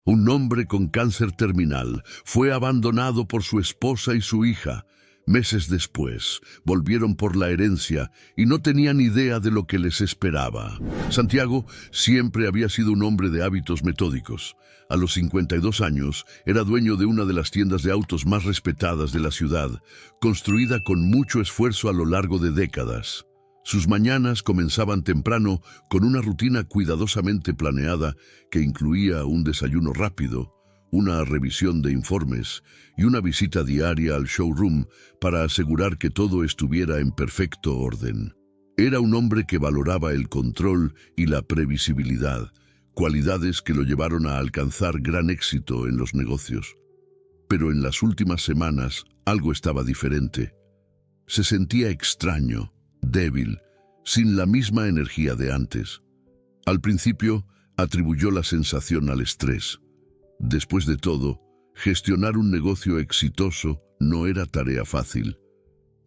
Un hombre con cáncer terminal fue abandonado por su esposa y su hija. Meses después, volvieron por la herencia y no tenían idea de lo que les esperaba. Santiago siempre había sido un hombre de hábitos metódicos. A los 52 años, era dueño de una de las tiendas de autos más respetadas de la ciudad, construida con mucho esfuerzo a lo largo de décadas. Sus mañanas comenzaban temprano con una rutina cuidadosamente planeada que incluía un desayuno rápido, una revisión de informes y una visita diaria al showroom para asegurar que todo estuviera en perfecto orden. Era un hombre que valoraba el control y la previsibilidad, cualidades que lo llevaron a alcanzar gran éxito en los negocios. Pero en las últimas semanas algo estaba diferente. Se sentía extraño, débil, sin la misma energía de antes. Al principio, atribuyó la sensación al estrés. Después de todo, gestionar un negocio exitoso no era tarea fácil.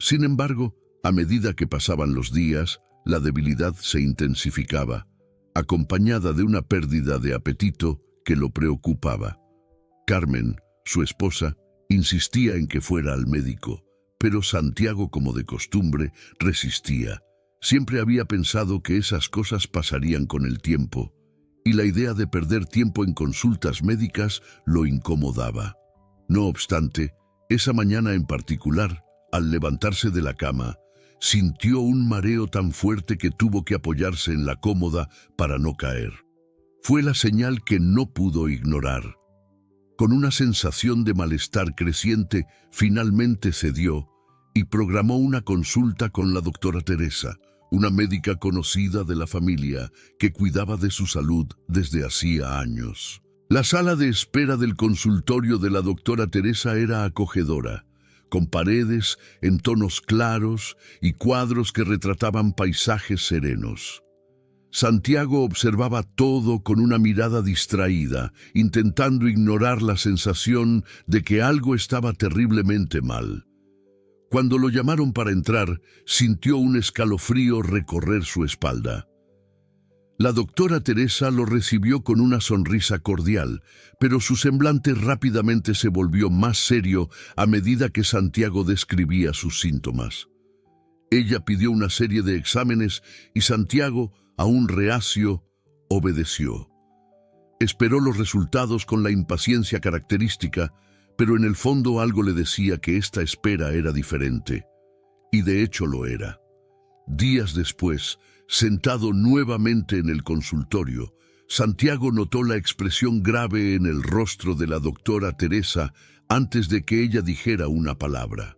Sin embargo, a medida que pasaban los días, la debilidad se intensificaba, acompañada de una pérdida de apetito que lo preocupaba. Carmen, su esposa, insistía en que fuera al médico, pero Santiago, como de costumbre, resistía. Siempre había pensado que esas cosas pasarían con el tiempo, y la idea de perder tiempo en consultas médicas lo incomodaba. No obstante, esa mañana en particular, al levantarse de la cama, sintió un mareo tan fuerte que tuvo que apoyarse en la cómoda para no caer. Fue la señal que no pudo ignorar. Con una sensación de malestar creciente, finalmente cedió y programó una consulta con la doctora Teresa, una médica conocida de la familia que cuidaba de su salud desde hacía años. La sala de espera del consultorio de la doctora Teresa era acogedora, con paredes en tonos claros y cuadros que retrataban paisajes serenos. Santiago observaba todo con una mirada distraída, intentando ignorar la sensación de que algo estaba terriblemente mal. Cuando lo llamaron para entrar, sintió un escalofrío recorrer su espalda. La doctora Teresa lo recibió con una sonrisa cordial, pero su semblante rápidamente se volvió más serio a medida que Santiago describía sus síntomas. Ella pidió una serie de exámenes y Santiago, aún reacio, obedeció. Esperó los resultados con la impaciencia característica, pero en el fondo algo le decía que esta espera era diferente. Y de hecho lo era. Días después, sentado nuevamente en el consultorio, Santiago notó la expresión grave en el rostro de la doctora Teresa antes de que ella dijera una palabra.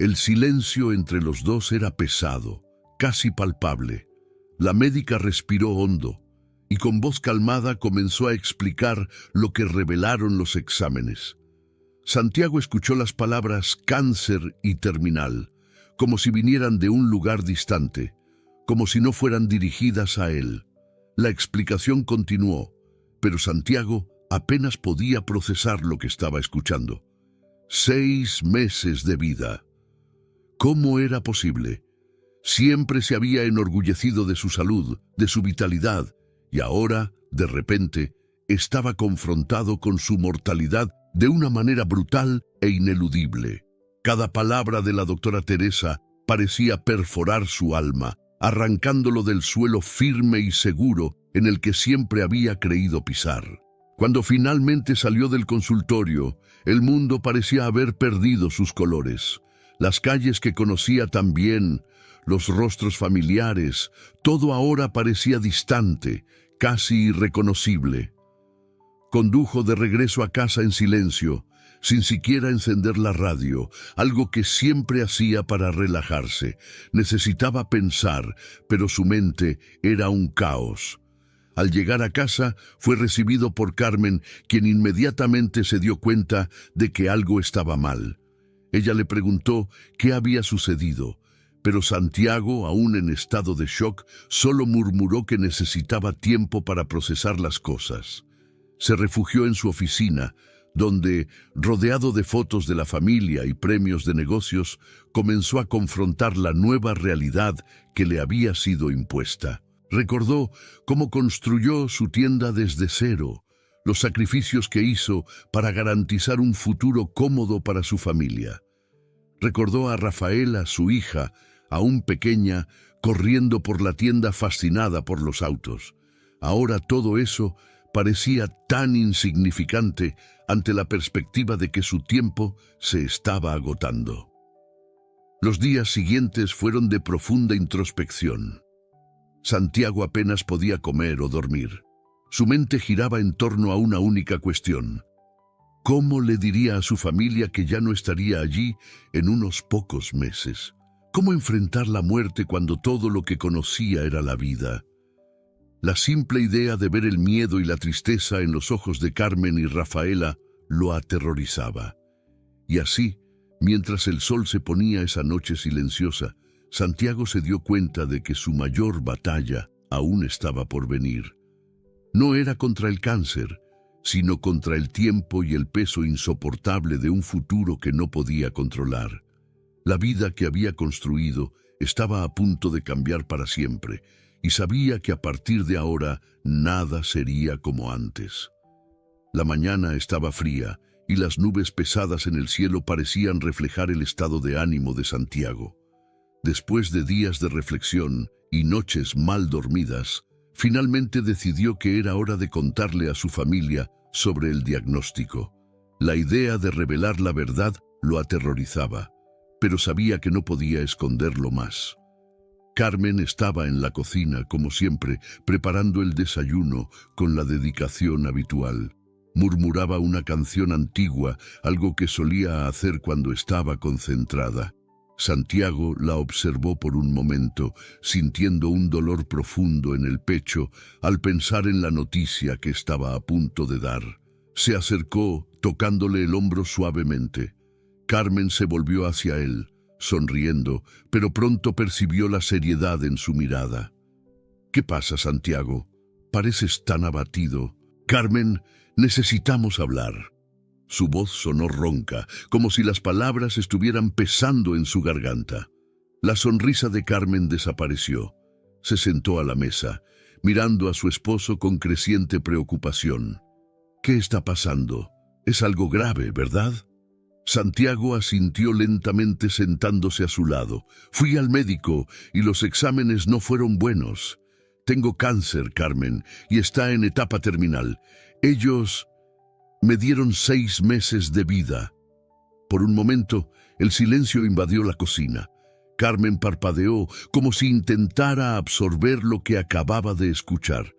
El silencio entre los dos era pesado, casi palpable. La médica respiró hondo y con voz calmada comenzó a explicar lo que revelaron los exámenes. Santiago escuchó las palabras cáncer y terminal, como si vinieran de un lugar distante, como si no fueran dirigidas a él. La explicación continuó, pero Santiago apenas podía procesar lo que estaba escuchando. 6 meses de vida. ¿Cómo era posible? Siempre se había enorgullecido de su salud, de su vitalidad, y ahora, de repente, estaba confrontado con su mortalidad de una manera brutal e ineludible. Cada palabra de la doctora Teresa parecía perforar su alma, arrancándolo del suelo firme y seguro en el que siempre había creído pisar. Cuando finalmente salió del consultorio, el mundo parecía haber perdido sus colores. Las calles que conocía tan bien, los rostros familiares, todo ahora parecía distante, casi irreconocible. Condujo de regreso a casa en silencio, sin siquiera encender la radio, algo que siempre hacía para relajarse. Necesitaba pensar, pero su mente era un caos. Al llegar a casa, fue recibido por Carmen, quien inmediatamente se dio cuenta de que algo estaba mal. Ella le preguntó qué había sucedido, pero Santiago, aún en estado de shock, solo murmuró que necesitaba tiempo para procesar las cosas. Se refugió en su oficina, donde, rodeado de fotos de la familia y premios de negocios, comenzó a confrontar la nueva realidad que le había sido impuesta. Recordó cómo construyó su tienda desde cero, los sacrificios que hizo para garantizar un futuro cómodo para su familia. Recordó a Rafaela, su hija, aún pequeña, corriendo por la tienda fascinada por los autos. Ahora todo eso parecía tan insignificante ante la perspectiva de que su tiempo se estaba agotando. Los días siguientes fueron de profunda introspección. Santiago apenas podía comer o dormir. Su mente giraba en torno a una única cuestión. ¿Cómo le diría a su familia que ya no estaría allí en unos pocos meses? ¿Cómo enfrentar la muerte cuando todo lo que conocía era la vida? La simple idea de ver el miedo y la tristeza en los ojos de Carmen y Rafaela lo aterrorizaba. Y así, mientras el sol se ponía esa noche silenciosa, Santiago se dio cuenta de que su mayor batalla aún estaba por venir. No era contra el cáncer, sino contra el tiempo y el peso insoportable de un futuro que no podía controlar. La vida que había construido estaba a punto de cambiar para siempre, y sabía que a partir de ahora nada sería como antes. La mañana estaba fría, y las nubes pesadas en el cielo parecían reflejar el estado de ánimo de Santiago. Después de días de reflexión y noches mal dormidas, finalmente decidió que era hora de contarle a su familia sobre el diagnóstico. La idea de revelar la verdad lo aterrorizaba, pero sabía que no podía esconderlo más. Carmen estaba en la cocina, como siempre, preparando el desayuno con la dedicación habitual. Murmuraba una canción antigua, algo que solía hacer cuando estaba concentrada. Santiago la observó por un momento, sintiendo un dolor profundo en el pecho al pensar en la noticia que estaba a punto de dar. Se acercó, tocándole el hombro suavemente. Carmen se volvió hacia él, sonriendo, pero pronto percibió la seriedad en su mirada. «¿Qué pasa, Santiago? Pareces tan abatido». «Carmen, necesitamos hablar». Su voz sonó ronca, como si las palabras estuvieran pesando en su garganta. La sonrisa de Carmen desapareció. Se sentó a la mesa, mirando a su esposo con creciente preocupación. «¿Qué está pasando? Es algo grave, ¿verdad?» Santiago asintió lentamente sentándose a su lado. «Fui al médico y los exámenes no fueron buenos. Tengo cáncer, Carmen, y está en etapa terminal. Ellos me dieron 6 meses de vida». Por un momento, el silencio invadió la cocina. Carmen parpadeó como si intentara absorber lo que acababa de escuchar.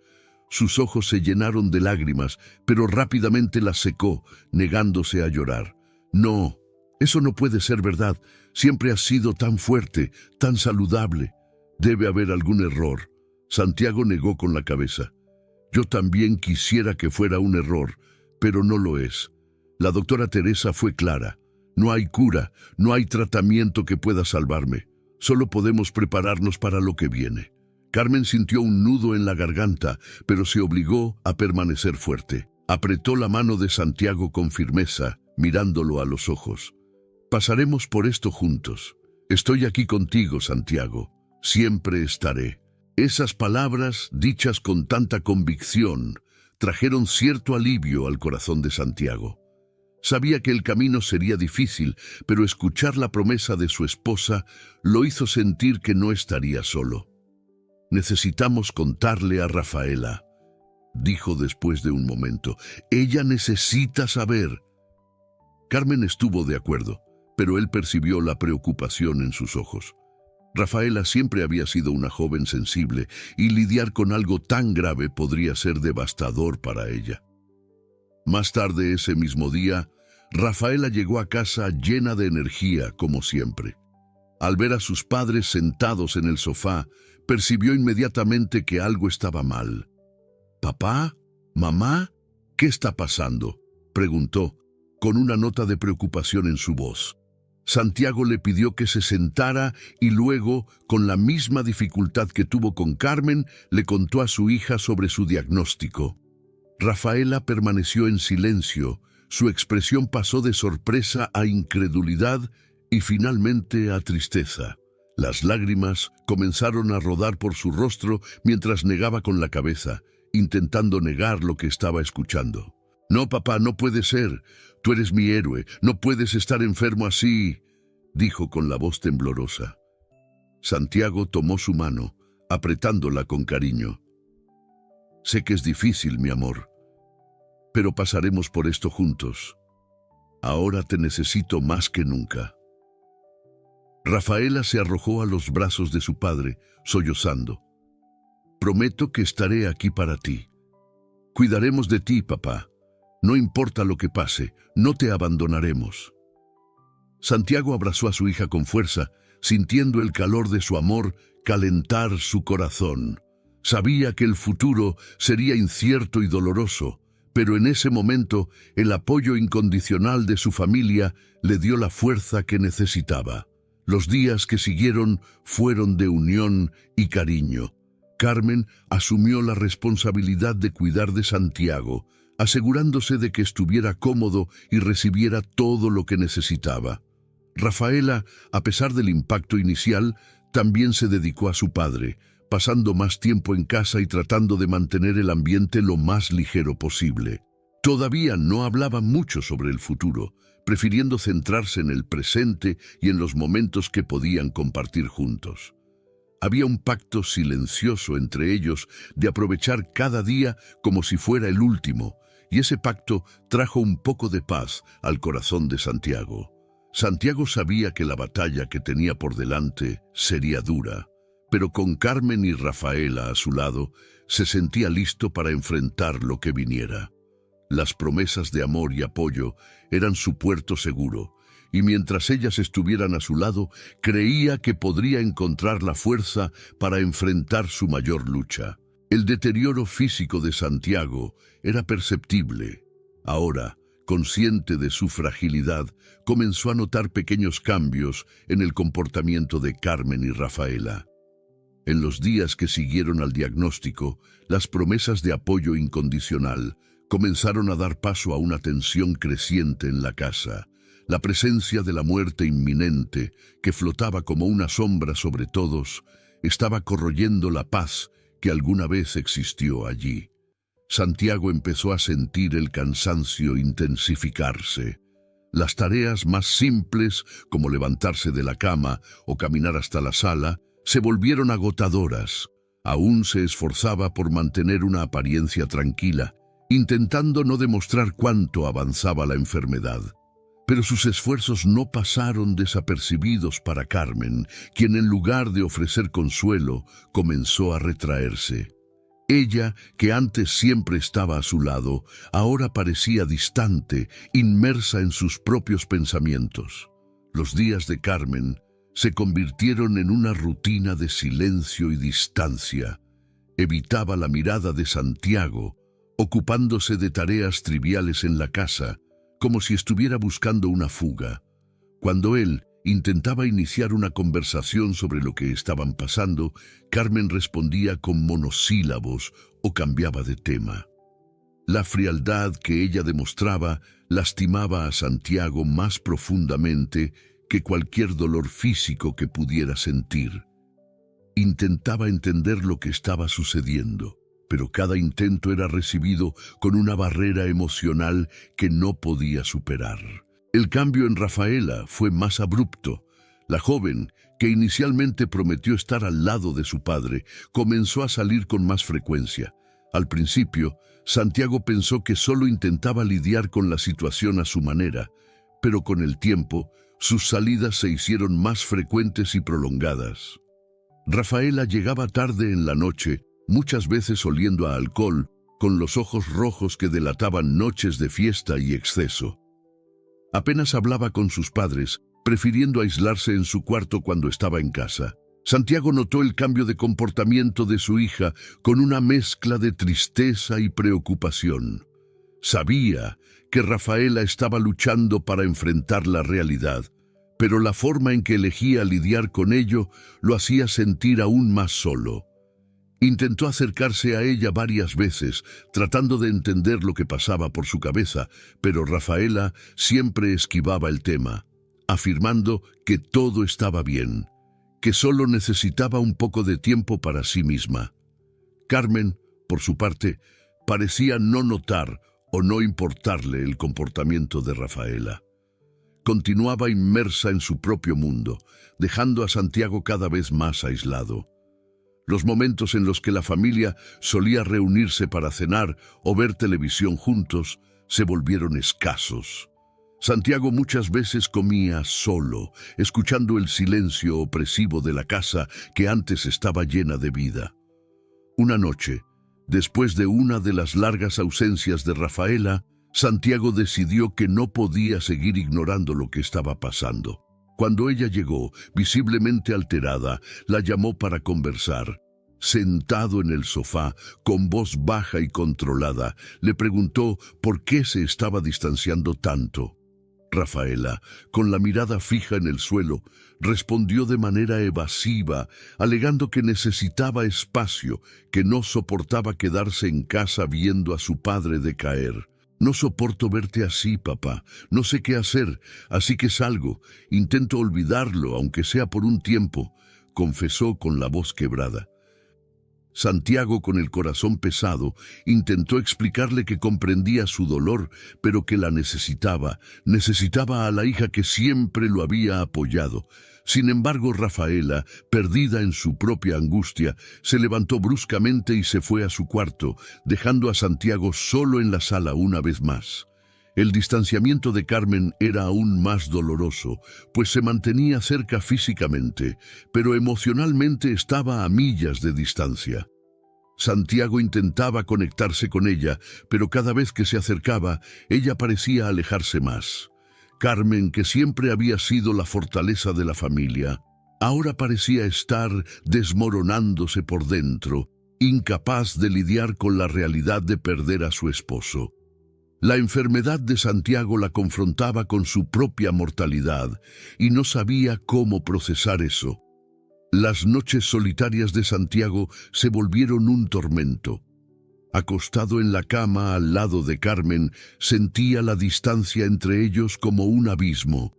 Sus ojos se llenaron de lágrimas, pero rápidamente las secó, negándose a llorar. «No, eso no puede ser verdad. Siempre has sido tan fuerte, tan saludable. Debe haber algún error». Santiago negó con la cabeza. «Yo también quisiera que fuera un error, pero no lo es. La doctora Teresa fue clara. No hay cura, no hay tratamiento que pueda salvarme. Solo podemos prepararnos para lo que viene». Carmen sintió un nudo en la garganta, pero se obligó a permanecer fuerte. Apretó la mano de Santiago con firmeza, mirándolo a los ojos. «Pasaremos por esto juntos. Estoy aquí contigo, Santiago. Siempre estaré». Esas palabras, dichas con tanta convicción, trajeron cierto alivio al corazón de Santiago. Sabía que el camino sería difícil, pero escuchar la promesa de su esposa lo hizo sentir que no estaría solo. «Necesitamos contarle a Rafaela», dijo después de un momento. «Ella necesita saber». Carmen estuvo de acuerdo, pero él percibió la preocupación en sus ojos. Rafaela siempre había sido una joven sensible, y lidiar con algo tan grave podría ser devastador para ella. Más tarde ese mismo día, Rafaela llegó a casa llena de energía, como siempre. Al ver a sus padres sentados en el sofá, percibió inmediatamente que algo estaba mal. «¿Papá? ¿Mamá? ¿Qué está pasando?», preguntó, con una nota de preocupación en su voz. Santiago le pidió que se sentara y luego, con la misma dificultad que tuvo con Carmen, le contó a su hija sobre su diagnóstico. Rafaela permaneció en silencio. Su expresión pasó de sorpresa a incredulidad y finalmente a tristeza. Las lágrimas comenzaron a rodar por su rostro mientras negaba con la cabeza, intentando negar lo que estaba escuchando. «No, papá, no puede ser. Tú eres mi héroe. No puedes estar enfermo así», dijo con la voz temblorosa. Santiago tomó su mano, apretándola con cariño. «Sé que es difícil, mi amor, pero pasaremos por esto juntos. Ahora te necesito más que nunca». Rafaela se arrojó a los brazos de su padre, sollozando. «Prometo que estaré aquí para ti. Cuidaremos de ti, papá. No importa lo que pase, no te abandonaremos». Santiago abrazó a su hija con fuerza, sintiendo el calor de su amor calentar su corazón. Sabía que el futuro sería incierto y doloroso, pero en ese momento el apoyo incondicional de su familia le dio la fuerza que necesitaba. Los días que siguieron fueron de unión y cariño. Carmen asumió la responsabilidad de cuidar de Santiago, asegurándose de que estuviera cómodo y recibiera todo lo que necesitaba. Rafaela, a pesar del impacto inicial, también se dedicó a su padre, pasando más tiempo en casa y tratando de mantener el ambiente lo más ligero posible. Todavía no hablaba mucho sobre el futuro, prefiriendo centrarse en el presente y en los momentos que podían compartir juntos. Había un pacto silencioso entre ellos de aprovechar cada día como si fuera el último, y ese pacto trajo un poco de paz al corazón de Santiago. Santiago sabía que la batalla que tenía por delante sería dura, pero con Carmen y Rafaela a su lado, se sentía listo para enfrentar lo que viniera. Las promesas de amor y apoyo eran su puerto seguro, y mientras ellas estuvieran a su lado, creía que podría encontrar la fuerza para enfrentar su mayor lucha. El deterioro físico de Santiago era perceptible. Ahora, consciente de su fragilidad, comenzó a notar pequeños cambios en el comportamiento de Carmen y Rafaela. En los días que siguieron al diagnóstico, las promesas de apoyo incondicional comenzaron a dar paso a una tensión creciente en la casa. La presencia de la muerte inminente, que flotaba como una sombra sobre todos, estaba corroyendo la paz que alguna vez existió allí. Santiago empezó a sentir el cansancio intensificarse. Las tareas más simples, como levantarse de la cama o caminar hasta la sala, se volvieron agotadoras. Aún se esforzaba por mantener una apariencia tranquila, intentando no demostrar cuánto avanzaba la enfermedad. Pero sus esfuerzos no pasaron desapercibidos para Carmen, quien en lugar de ofrecer consuelo, comenzó a retraerse. Ella, que antes siempre estaba a su lado, ahora parecía distante, inmersa en sus propios pensamientos. Los días de Carmen se convirtieron en una rutina de silencio y distancia. Evitaba la mirada de Santiago, ocupándose de tareas triviales en la casa, como si estuviera buscando una fuga. Cuando él intentaba iniciar una conversación sobre lo que estaban pasando, Carmen respondía con monosílabos o cambiaba de tema. La frialdad que ella demostraba lastimaba a Santiago más profundamente que cualquier dolor físico que pudiera sentir. Intentaba entender lo que estaba sucediendo, pero cada intento era recibido con una barrera emocional que no podía superar. El cambio en Rafaela fue más abrupto. La joven, que inicialmente prometió estar al lado de su padre, comenzó a salir con más frecuencia. Al principio, Santiago pensó que solo intentaba lidiar con la situación a su manera, pero con el tiempo, sus salidas se hicieron más frecuentes y prolongadas. Rafaela llegaba tarde en la noche, muchas veces oliendo a alcohol, con los ojos rojos que delataban noches de fiesta y exceso. Apenas hablaba con sus padres, prefiriendo aislarse en su cuarto cuando estaba en casa. Santiago notó el cambio de comportamiento de su hija con una mezcla de tristeza y preocupación. Sabía que Rafaela estaba luchando para enfrentar la realidad, pero la forma en que elegía lidiar con ello lo hacía sentir aún más solo. Intentó acercarse a ella varias veces, tratando de entender lo que pasaba por su cabeza, pero Rafaela siempre esquivaba el tema, afirmando que todo estaba bien, que solo necesitaba un poco de tiempo para sí misma. Carmen, por su parte, parecía no notar o no importarle el comportamiento de Rafaela. Continuaba inmersa en su propio mundo, dejando a Santiago cada vez más aislado. Los momentos en los que la familia solía reunirse para cenar o ver televisión juntos se volvieron escasos. Santiago muchas veces comía solo, escuchando el silencio opresivo de la casa que antes estaba llena de vida. Una noche, después de una de las largas ausencias de Rafaela, Santiago decidió que no podía seguir ignorando lo que estaba pasando. Cuando ella llegó, visiblemente alterada, la llamó para conversar. Sentado en el sofá, con voz baja y controlada, le preguntó por qué se estaba distanciando tanto. Rafaela, con la mirada fija en el suelo, respondió de manera evasiva, alegando que necesitaba espacio, que no soportaba quedarse en casa viendo a su padre decaer. «No soporto verte así, papá. No sé qué hacer, así que salgo. Intento olvidarlo, aunque sea por un tiempo», confesó con la voz quebrada. Santiago, con el corazón pesado, intentó explicarle que comprendía su dolor, pero que la necesitaba a la hija que siempre lo había apoyado. Sin embargo, Rafaela, perdida en su propia angustia, se levantó bruscamente y se fue a su cuarto, dejando a Santiago solo en la sala una vez más. El distanciamiento de Carmen era aún más doloroso, pues se mantenía cerca físicamente, pero emocionalmente estaba a millas de distancia. Santiago intentaba conectarse con ella, pero cada vez que se acercaba, ella parecía alejarse más. Carmen, que siempre había sido la fortaleza de la familia, ahora parecía estar desmoronándose por dentro, incapaz de lidiar con la realidad de perder a su esposo. La enfermedad de Santiago la confrontaba con su propia mortalidad y no sabía cómo procesar eso. Las noches solitarias de Santiago se volvieron un tormento. Acostado en la cama al lado de Carmen, sentía la distancia entre ellos como un abismo.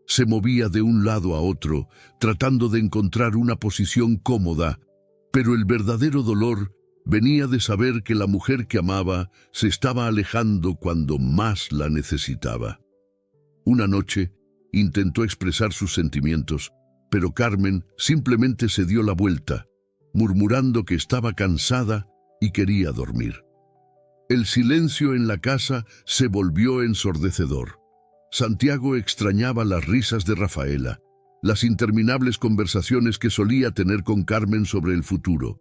Se movía de un lado a otro, tratando de encontrar una posición cómoda, pero el verdadero dolor venía de saber que la mujer que amaba se estaba alejando cuando más la necesitaba. Una noche intentó expresar sus sentimientos, pero Carmen simplemente se dio la vuelta, murmurando que estaba cansada y quería dormir. El silencio en la casa se volvió ensordecedor. Santiago extrañaba las risas de Rafaela, las interminables conversaciones que solía tener con Carmen sobre el futuro,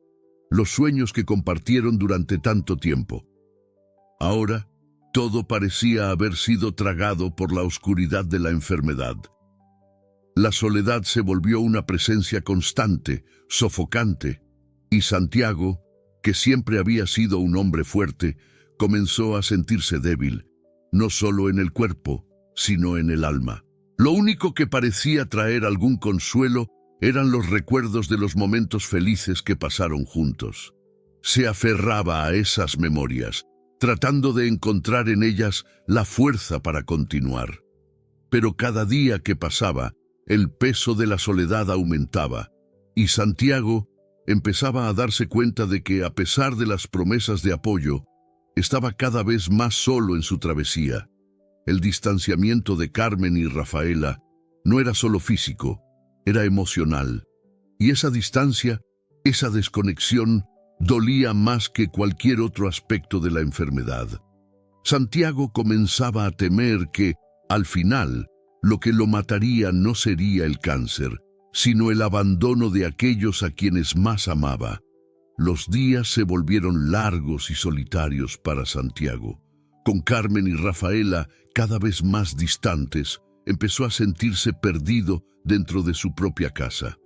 los sueños que compartieron durante tanto tiempo. Ahora, todo parecía haber sido tragado por la oscuridad de la enfermedad. La soledad se volvió una presencia constante, sofocante, y Santiago, que siempre había sido un hombre fuerte, comenzó a sentirse débil, no solo en el cuerpo, sino en el alma. Lo único que parecía traer algún consuelo eran los recuerdos de los momentos felices que pasaron juntos. Se aferraba a esas memorias, tratando de encontrar en ellas la fuerza para continuar. Pero cada día que pasaba, el peso de la soledad aumentaba, y Santiago empezaba a darse cuenta de que, a pesar de las promesas de apoyo, estaba cada vez más solo en su travesía. El distanciamiento de Carmen y Rafaela no era solo físico, era emocional. Y esa distancia, esa desconexión, dolía más que cualquier otro aspecto de la enfermedad. Santiago comenzaba a temer que, al final, lo que lo mataría no sería el cáncer, sino el abandono de aquellos a quienes más amaba. Los días se volvieron largos y solitarios para Santiago. Con Carmen y Rafaela cada vez más distantes, empezó a sentirse perdido dentro de su propia casa.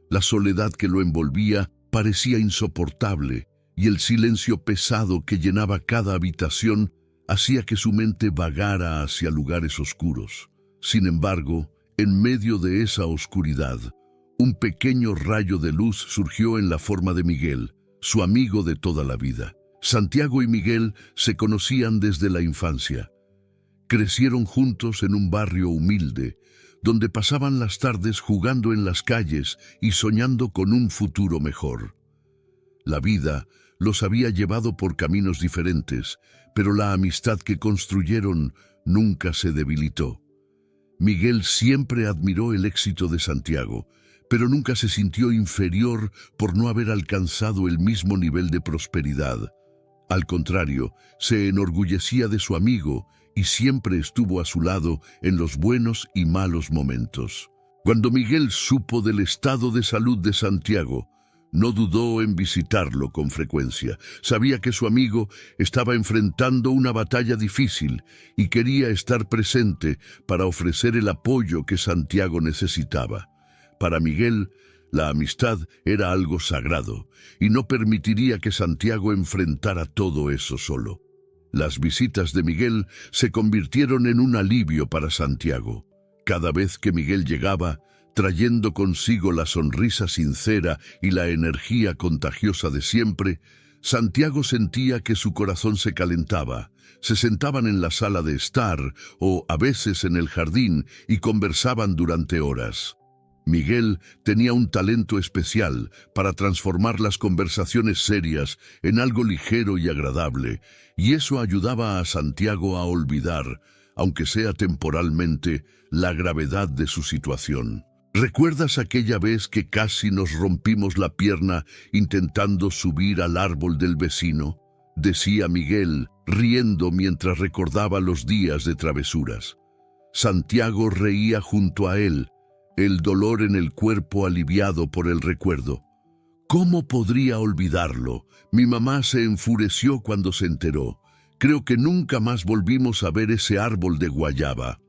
La soledad que lo envolvía parecía insoportable, y el silencio pesado que llenaba cada habitación hacía que su mente vagara hacia lugares oscuros. Sin embargo, en medio de esa oscuridad, un pequeño rayo de luz surgió en la forma de Miguel, su amigo de toda la vida. Santiago y Miguel se conocían desde la infancia. Crecieron juntos en un barrio humilde, donde pasaban las tardes jugando en las calles y soñando con un futuro mejor. La vida los había llevado por caminos diferentes, pero la amistad que construyeron nunca se debilitó. Miguel siempre admiró el éxito de Santiago, pero nunca se sintió inferior por no haber alcanzado el mismo nivel de prosperidad. Al contrario, se enorgullecía de su amigo y siempre estuvo a su lado en los buenos y malos momentos. Cuando Miguel supo del estado de salud de Santiago, no dudó en visitarlo con frecuencia. Sabía que su amigo estaba enfrentando una batalla difícil y quería estar presente para ofrecer el apoyo que Santiago necesitaba. Para Miguel, la amistad era algo sagrado y no permitiría que Santiago enfrentara todo eso solo. Las visitas de Miguel se convirtieron en un alivio para Santiago. Cada vez que Miguel llegaba, trayendo consigo la sonrisa sincera y la energía contagiosa de siempre, Santiago sentía que su corazón se calentaba. Se sentaban en la sala de estar o a veces en el jardín y conversaban durante horas. Miguel tenía un talento especial para transformar las conversaciones serias en algo ligero y agradable, y eso ayudaba a Santiago a olvidar, aunque sea temporalmente, la gravedad de su situación. ¿Recuerdas aquella vez que casi nos rompimos la pierna intentando subir al árbol del vecino?, decía Miguel, riendo mientras recordaba los días de travesuras. Santiago reía junto a él, el dolor en el cuerpo aliviado por el recuerdo. ¿Cómo podría olvidarlo? Mi mamá se enfureció cuando se enteró. Creo que nunca más volvimos a ver ese árbol de guayaba.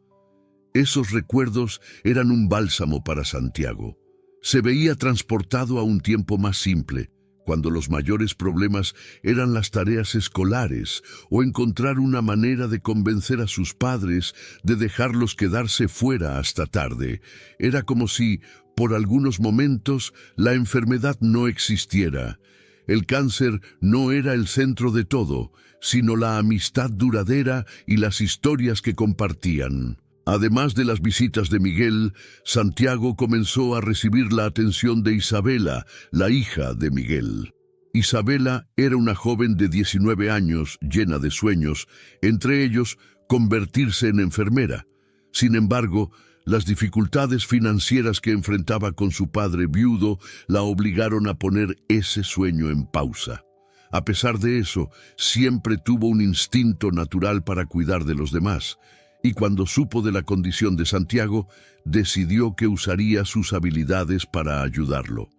Esos recuerdos eran un bálsamo para Santiago. Se veía transportado a un tiempo más simple, cuando los mayores problemas eran las tareas escolares o encontrar una manera de convencer a sus padres de dejarlos quedarse fuera hasta tarde. Era como si, por algunos momentos, la enfermedad no existiera. El cáncer no era el centro de todo, sino la amistad duradera y las historias que compartían. Además de las visitas de Miguel, Santiago comenzó a recibir la atención de Isabela, la hija de Miguel. Isabela era una joven de 19 años, llena de sueños, entre ellos convertirse en enfermera. Sin embargo, las dificultades financieras que enfrentaba con su padre viudo la obligaron a poner ese sueño en pausa. A pesar de eso, siempre tuvo un instinto natural para cuidar de los demás, y cuando supo de la condición de Santiago, decidió que usaría sus habilidades para ayudarlo.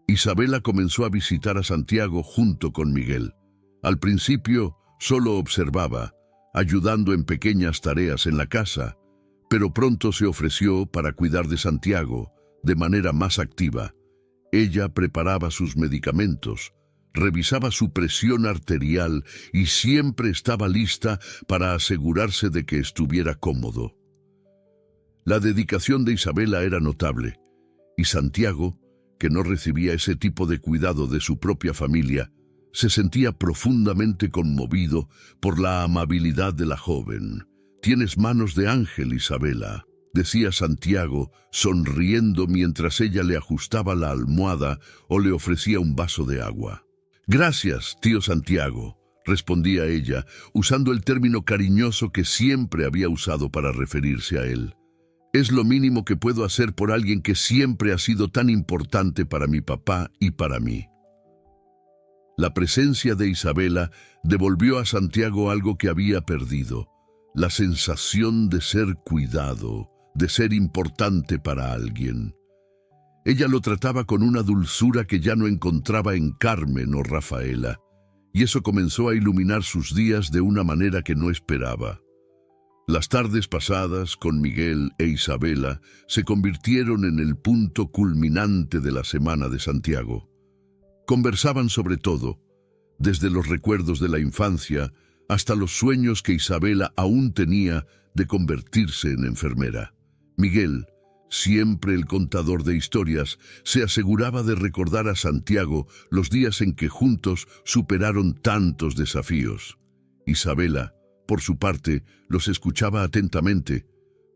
Isabela comenzó a visitar a Santiago junto con Miguel. Al principio, solo observaba, ayudando en pequeñas tareas en la casa, pero pronto se ofreció para cuidar de Santiago de manera más activa. Ella preparaba sus medicamentos, revisaba su presión arterial y siempre estaba lista para asegurarse de que estuviera cómodo. La dedicación de Isabela era notable, y Santiago, que no recibía ese tipo de cuidado de su propia familia, se sentía profundamente conmovido por la amabilidad de la joven. «Tienes manos de ángel, Isabela», decía Santiago, sonriendo mientras ella le ajustaba la almohada o le ofrecía un vaso de agua. «Gracias, tío Santiago», respondía ella, usando el término cariñoso que siempre había usado para referirse a él. «Es lo mínimo que puedo hacer por alguien que siempre ha sido tan importante para mi papá y para mí». La presencia de Isabela devolvió a Santiago algo que había perdido, la sensación de ser cuidado, de ser importante para alguien. Ella lo trataba con una dulzura que ya no encontraba en Carmen o Rafaela, y eso comenzó a iluminar sus días de una manera que no esperaba. Las tardes pasadas con Miguel e Isabela se convirtieron en el punto culminante de la semana de Santiago. Conversaban sobre todo, desde los recuerdos de la infancia hasta los sueños que Isabela aún tenía de convertirse en enfermera. Miguel, siempre el contador de historias, se aseguraba de recordar a Santiago los días en que juntos superaron tantos desafíos. Isabela, por su parte, los escuchaba atentamente,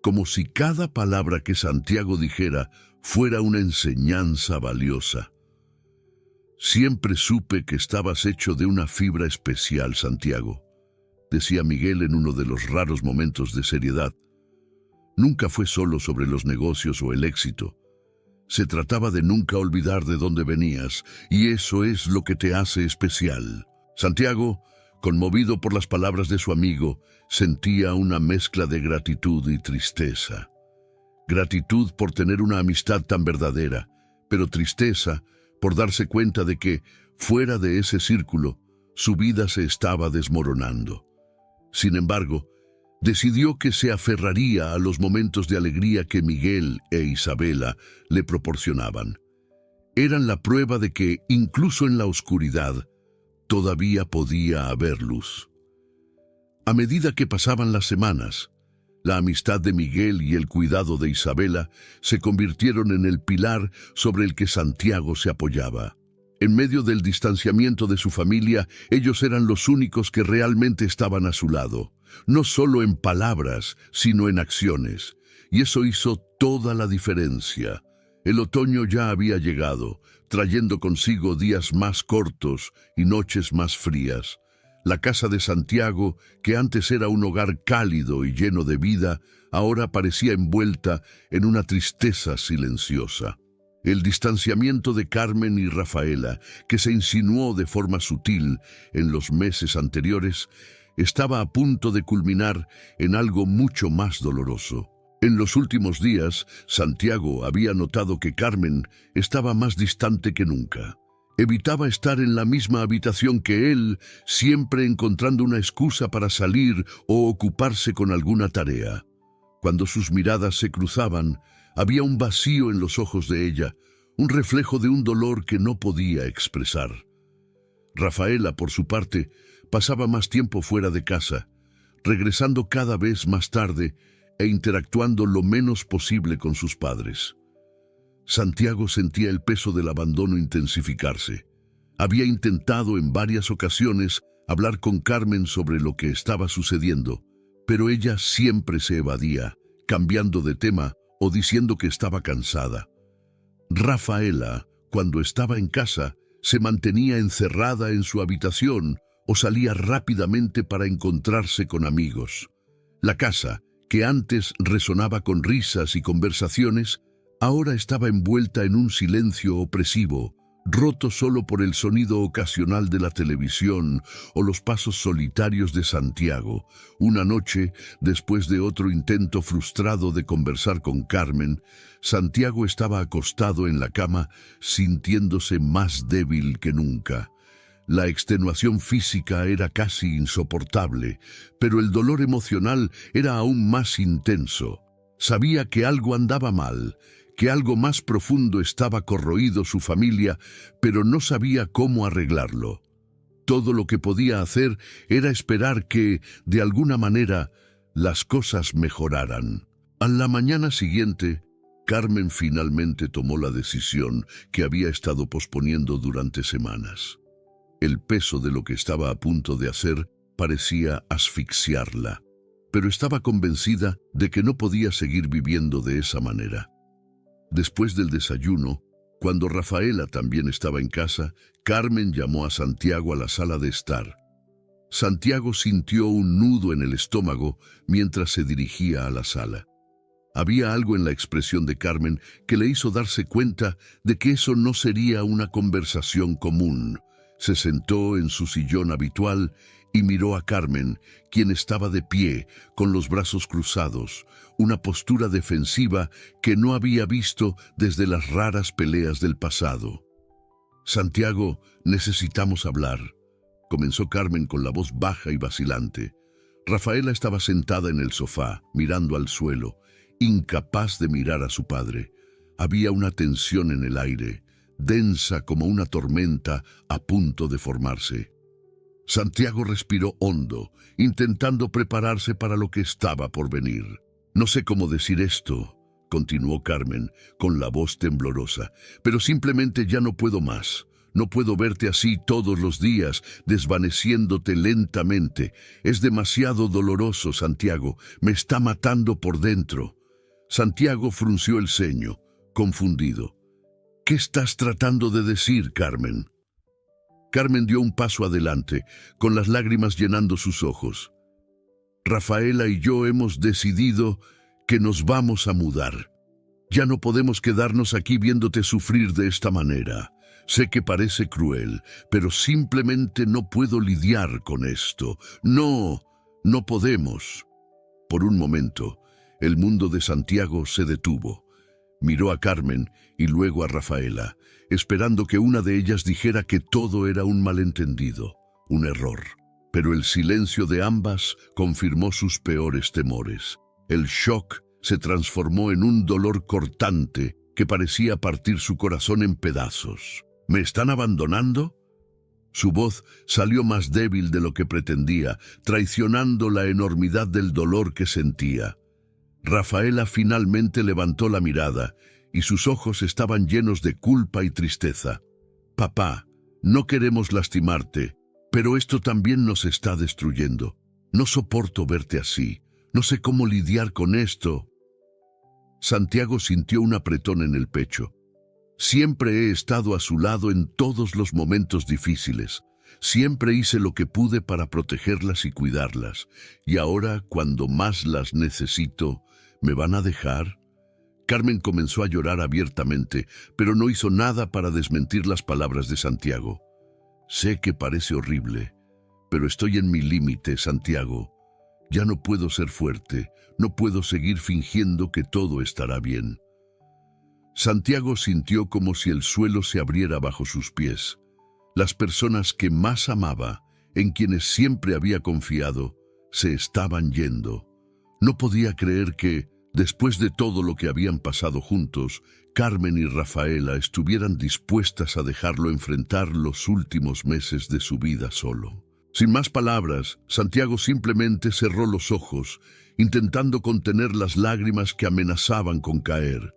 como si cada palabra que Santiago dijera fuera una enseñanza valiosa. Siempre supe que estabas hecho de una fibra especial, Santiago, decía Miguel en uno de los raros momentos de seriedad. Nunca fue solo sobre los negocios o el éxito. Se trataba de nunca olvidar de dónde venías, y eso es lo que te hace especial. Santiago, conmovido por las palabras de su amigo, sentía una mezcla de gratitud y tristeza. Gratitud por tener una amistad tan verdadera, pero tristeza por darse cuenta de que, fuera de ese círculo, su vida se estaba desmoronando. Sin embargo, decidió que se aferraría a los momentos de alegría que Miguel e Isabela le proporcionaban. Eran la prueba de que, incluso en la oscuridad, todavía podía haber luz. A medida que pasaban las semanas, la amistad de Miguel y el cuidado de Isabela se convirtieron en el pilar sobre el que Santiago se apoyaba. En medio del distanciamiento de su familia, ellos eran los únicos que realmente estaban a su lado, no solo en palabras, sino en acciones. Y eso hizo toda la diferencia. El otoño ya había llegado, trayendo consigo días más cortos y noches más frías. La casa de Santiago, que antes era un hogar cálido y lleno de vida, ahora parecía envuelta en una tristeza silenciosa. El distanciamiento de Carmen y Rafaela, que se insinuó de forma sutil en los meses anteriores, estaba a punto de culminar en algo mucho más doloroso. En los últimos días, Santiago había notado que Carmen estaba más distante que nunca. Evitaba estar en la misma habitación que él, siempre encontrando una excusa para salir o ocuparse con alguna tarea. Cuando sus miradas se cruzaban, había un vacío en los ojos de ella, un reflejo de un dolor que no podía expresar. Rafaela, por su parte, pasaba más tiempo fuera de casa, regresando cada vez más tarde e interactuando lo menos posible con sus padres. Santiago sentía el peso del abandono intensificarse. Había intentado en varias ocasiones hablar con Carmen sobre lo que estaba sucediendo, pero ella siempre se evadía, cambiando de tema o diciendo que estaba cansada. Rafaela, cuando estaba en casa, se mantenía encerrada en su habitación o salía rápidamente para encontrarse con amigos. La casa, que antes resonaba con risas y conversaciones, ahora estaba envuelta en un silencio opresivo, roto solo por el sonido ocasional de la televisión o los pasos solitarios de Santiago. Una noche, después de otro intento frustrado de conversar con Carmen, Santiago estaba acostado en la cama, sintiéndose más débil que nunca. La extenuación física era casi insoportable, pero el dolor emocional era aún más intenso. Sabía que algo andaba mal, que algo más profundo estaba corroído su familia, pero no sabía cómo arreglarlo. Todo lo que podía hacer era esperar que, de alguna manera, las cosas mejoraran. A la mañana siguiente, Carmen finalmente tomó la decisión que había estado posponiendo durante semanas. El peso de lo que estaba a punto de hacer parecía asfixiarla, pero estaba convencida de que no podía seguir viviendo de esa manera. Después del desayuno, cuando Rafaela también estaba en casa, Carmen llamó a Santiago a la sala de estar. Santiago sintió un nudo en el estómago mientras se dirigía a la sala. Había algo en la expresión de Carmen que le hizo darse cuenta de que eso no sería una conversación común. Se sentó en su sillón habitual y miró a Carmen, quien estaba de pie, con los brazos cruzados, una postura defensiva que no había visto desde las raras peleas del pasado. «Santiago, necesitamos hablar», comenzó Carmen con la voz baja y vacilante. Rafaela estaba sentada en el sofá, mirando al suelo, incapaz de mirar a su padre. Había una tensión en el aire, densa como una tormenta a punto de formarse. Santiago respiró hondo, intentando prepararse para lo que estaba por venir. «No sé cómo decir esto», continuó Carmen, con la voz temblorosa, «pero simplemente ya no puedo más. No puedo verte así todos los días, desvaneciéndote lentamente. Es demasiado doloroso, Santiago. Me está matando por dentro». Santiago frunció el ceño, confundido. «¿Qué estás tratando de decir, Carmen?». Carmen dio un paso adelante, con las lágrimas llenando sus ojos. Rafaela y yo hemos decidido que nos vamos a mudar. Ya no podemos quedarnos aquí viéndote sufrir de esta manera. Sé que parece cruel, pero simplemente no puedo lidiar con esto. No podemos. Por un momento, el mundo de Santiago se detuvo. Miró a Carmen y luego a Rafaela, esperando que una de ellas dijera que todo era un malentendido, un error. Pero el silencio de ambas confirmó sus peores temores. El shock se transformó en un dolor cortante que parecía partir su corazón en pedazos. ¿Me están abandonando? Su voz salió más débil de lo que pretendía, traicionando la enormidad del dolor que sentía. Rafaela finalmente levantó la mirada y sus ojos estaban llenos de culpa y tristeza. Papá, no queremos lastimarte, pero esto también nos está destruyendo. No soporto verte así. No sé cómo lidiar con esto. Santiago sintió un apretón en el pecho. Siempre he estado a su lado en todos los momentos difíciles. Siempre hice lo que pude para protegerlas y cuidarlas. Y ahora, cuando más las necesito, ¿me van a dejar? Carmen comenzó a llorar abiertamente, pero no hizo nada para desmentir las palabras de Santiago. Sé que parece horrible, pero estoy en mi límite, Santiago. Ya no puedo ser fuerte, no puedo seguir fingiendo que todo estará bien. Santiago sintió como si el suelo se abriera bajo sus pies. Las personas que más amaba, en quienes siempre había confiado, se estaban yendo. No podía creer que, después de todo lo que habían pasado juntos, Carmen y Rafaela estuvieran dispuestas a dejarlo enfrentar los últimos meses de su vida solo. Sin más palabras, Santiago simplemente cerró los ojos, intentando contener las lágrimas que amenazaban con caer.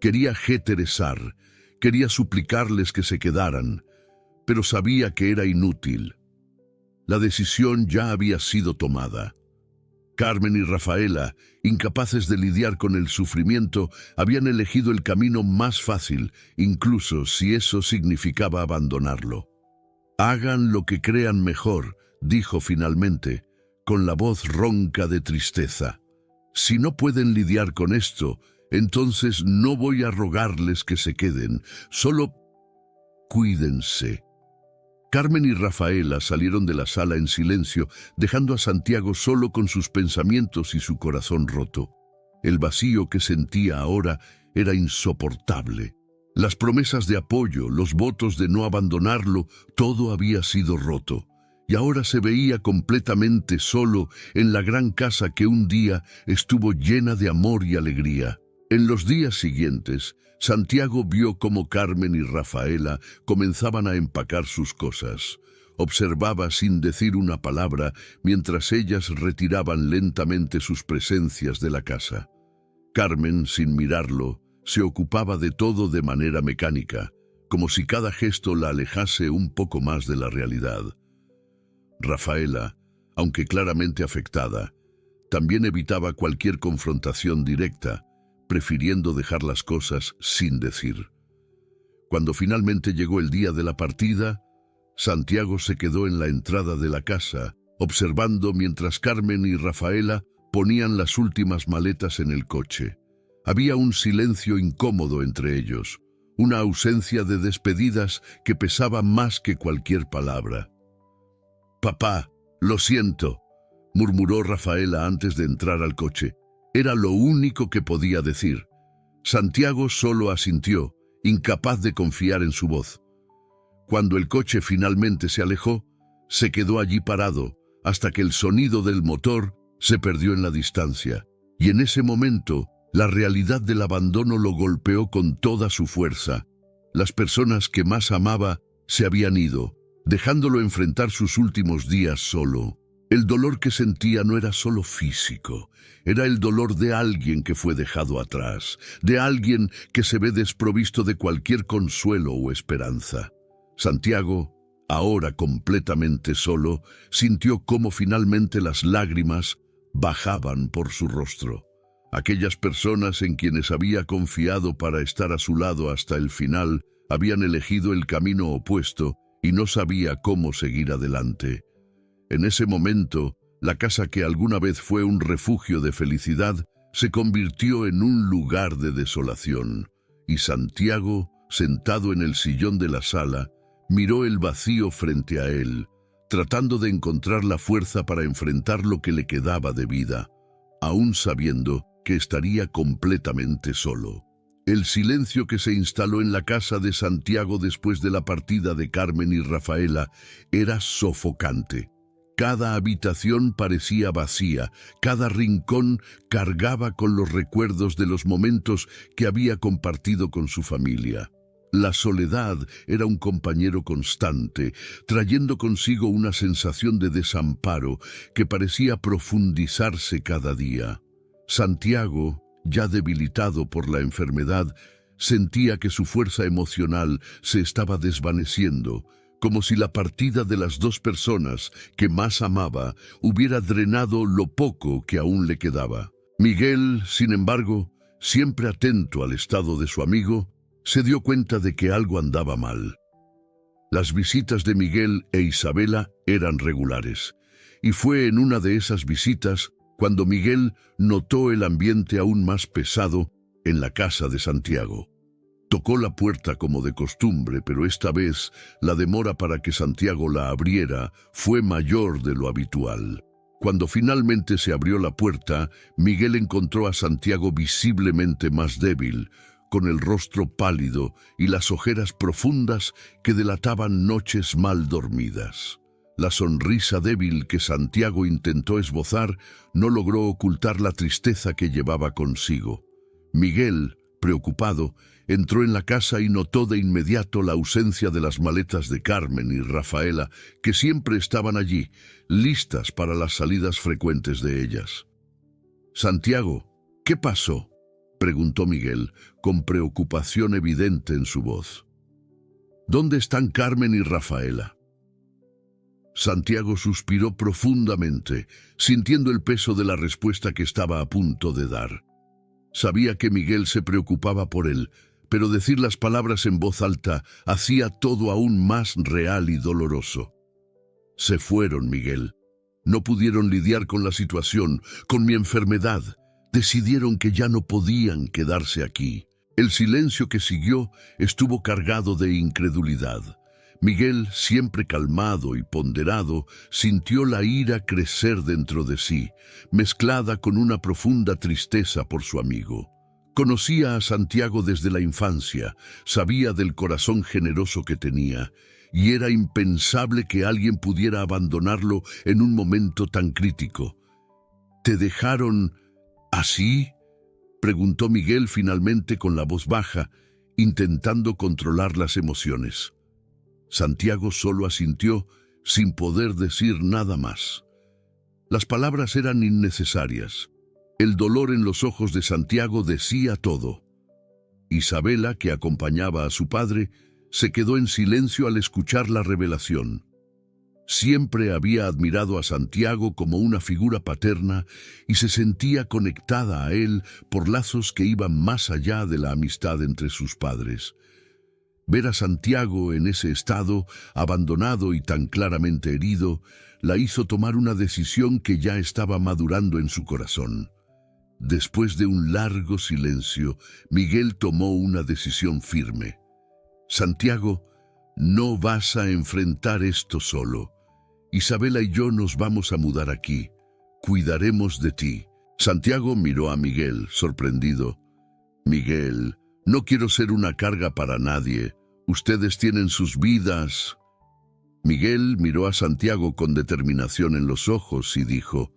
Quería jeteresar, quería suplicarles que se quedaran, pero sabía que era inútil. La decisión ya había sido tomada. Carmen y Rafaela, incapaces de lidiar con el sufrimiento, habían elegido el camino más fácil, incluso si eso significaba abandonarlo. Hagan lo que crean mejor, dijo finalmente, con la voz ronca de tristeza. Si no pueden lidiar con esto, entonces no voy a rogarles que se queden, solo cuídense. Carmen y Rafaela salieron de la sala en silencio, dejando a Santiago solo con sus pensamientos y su corazón roto. El vacío que sentía ahora era insoportable. Las promesas de apoyo, los votos de no abandonarlo, todo había sido roto. Y ahora se veía completamente solo en la gran casa que un día estuvo llena de amor y alegría. En los días siguientes, Santiago vio cómo Carmen y Rafaela comenzaban a empacar sus cosas. Observaba sin decir una palabra mientras ellas retiraban lentamente sus presencias de la casa. Carmen, sin mirarlo, se ocupaba de todo de manera mecánica, como si cada gesto la alejase un poco más de la realidad. Rafaela, aunque claramente afectada, también evitaba cualquier confrontación directa, prefiriendo dejar las cosas sin decir. Cuando finalmente llegó el día de la partida, Santiago se quedó en la entrada de la casa, observando mientras Carmen y Rafaela ponían las últimas maletas en el coche. Había un silencio incómodo entre ellos, una ausencia de despedidas que pesaba más que cualquier palabra. «Papá, lo siento», murmuró Rafaela antes de entrar al coche. Era lo único que podía decir. Santiago solo asintió, incapaz de confiar en su voz. Cuando el coche finalmente se alejó, se quedó allí parado, hasta que el sonido del motor se perdió en la distancia. Y en ese momento, la realidad del abandono lo golpeó con toda su fuerza. Las personas que más amaba se habían ido, dejándolo enfrentar sus últimos días solo. El dolor que sentía no era solo físico, era el dolor de alguien que fue dejado atrás, de alguien que se ve desprovisto de cualquier consuelo o esperanza. Santiago, ahora completamente solo, sintió cómo finalmente las lágrimas bajaban por su rostro. Aquellas personas en quienes había confiado para estar a su lado hasta el final habían elegido el camino opuesto y no sabía cómo seguir adelante. En ese momento, la casa que alguna vez fue un refugio de felicidad se convirtió en un lugar de desolación, y Santiago, sentado en el sillón de la sala, miró el vacío frente a él, tratando de encontrar la fuerza para enfrentar lo que le quedaba de vida, aún sabiendo que estaría completamente solo. El silencio que se instaló en la casa de Santiago después de la partida de Carmen y Rafaela era sofocante. Cada habitación parecía vacía, cada rincón cargaba con los recuerdos de los momentos que había compartido con su familia. La soledad era un compañero constante, trayendo consigo una sensación de desamparo que parecía profundizarse cada día. Santiago, ya debilitado por la enfermedad, sentía que su fuerza emocional se estaba desvaneciendo, como si la partida de las dos personas que más amaba hubiera drenado lo poco que aún le quedaba. Miguel, sin embargo, siempre atento al estado de su amigo, se dio cuenta de que algo andaba mal. Las visitas de Miguel e Isabela eran regulares, y fue en una de esas visitas cuando Miguel notó el ambiente aún más pesado en la casa de Santiago. Tocó la puerta como de costumbre, pero esta vez la demora para que Santiago la abriera fue mayor de lo habitual. Cuando finalmente se abrió la puerta, Miguel encontró a Santiago visiblemente más débil, con el rostro pálido y las ojeras profundas que delataban noches mal dormidas. La sonrisa débil que Santiago intentó esbozar no logró ocultar la tristeza que llevaba consigo. Miguel, preocupado, entró en la casa y notó de inmediato la ausencia de las maletas de Carmen y Rafaela, que siempre estaban allí, listas para las salidas frecuentes de ellas. «Santiago, ¿qué pasó?», preguntó Miguel, con preocupación evidente en su voz. «¿Dónde están Carmen y Rafaela?». Santiago suspiró profundamente, sintiendo el peso de la respuesta que estaba a punto de dar. Sabía que Miguel se preocupaba por él, pero decir las palabras en voz alta hacía todo aún más real y doloroso. «Se fueron, Miguel. No pudieron lidiar con la situación, con mi enfermedad. Decidieron que ya no podían quedarse aquí». El silencio que siguió estuvo cargado de incredulidad. Miguel, siempre calmado y ponderado, sintió la ira crecer dentro de sí, mezclada con una profunda tristeza por su amigo. Conocía a Santiago desde la infancia, sabía del corazón generoso que tenía, y era impensable que alguien pudiera abandonarlo en un momento tan crítico. «¿Te dejaron así?», preguntó Miguel finalmente con la voz baja, intentando controlar las emociones. Santiago solo asintió, sin poder decir nada más. Las palabras eran innecesarias. El dolor en los ojos de Santiago decía todo. Isabela, que acompañaba a su padre, se quedó en silencio al escuchar la revelación. Siempre había admirado a Santiago como una figura paterna y se sentía conectada a él por lazos que iban más allá de la amistad entre sus padres. Ver a Santiago en ese estado, abandonado y tan claramente herido, la hizo tomar una decisión que ya estaba madurando en su corazón. Después de un largo silencio, Miguel tomó una decisión firme. «Santiago, no vas a enfrentar esto solo. Isabela y yo nos vamos a mudar aquí. Cuidaremos de ti». Santiago miró a Miguel, sorprendido. «Miguel, no quiero ser una carga para nadie. Ustedes tienen sus vidas». Miguel miró a Santiago con determinación en los ojos y dijo: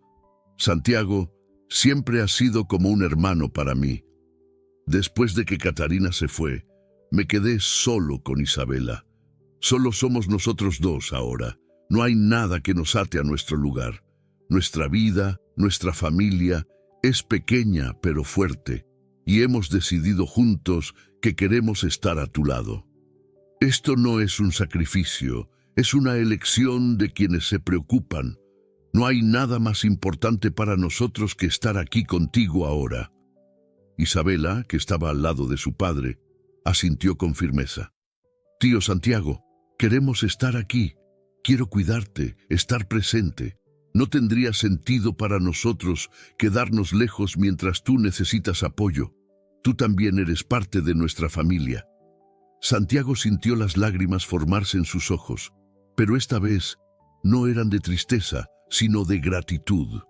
«Santiago, siempre has sido como un hermano para mí. Después de que Catarina se fue, me quedé solo con Isabela. Solo somos nosotros dos ahora. No hay nada que nos ate a nuestro lugar. Nuestra vida, nuestra familia, es pequeña pero fuerte, y hemos decidido juntos que queremos estar a tu lado. Esto no es un sacrificio, es una elección de quienes se preocupan. No hay nada más importante para nosotros que estar aquí contigo ahora». Isabela, que estaba al lado de su padre, asintió con firmeza. «Tío Santiago, Queremos estar aquí. Quiero cuidarte, estar presente. No tendría sentido para nosotros quedarnos lejos mientras tú necesitas apoyo. Tú también eres parte de nuestra familia. Santiago sintió las lágrimas formarse en sus ojos, pero esta vez no eran de tristeza, sino de gratitud.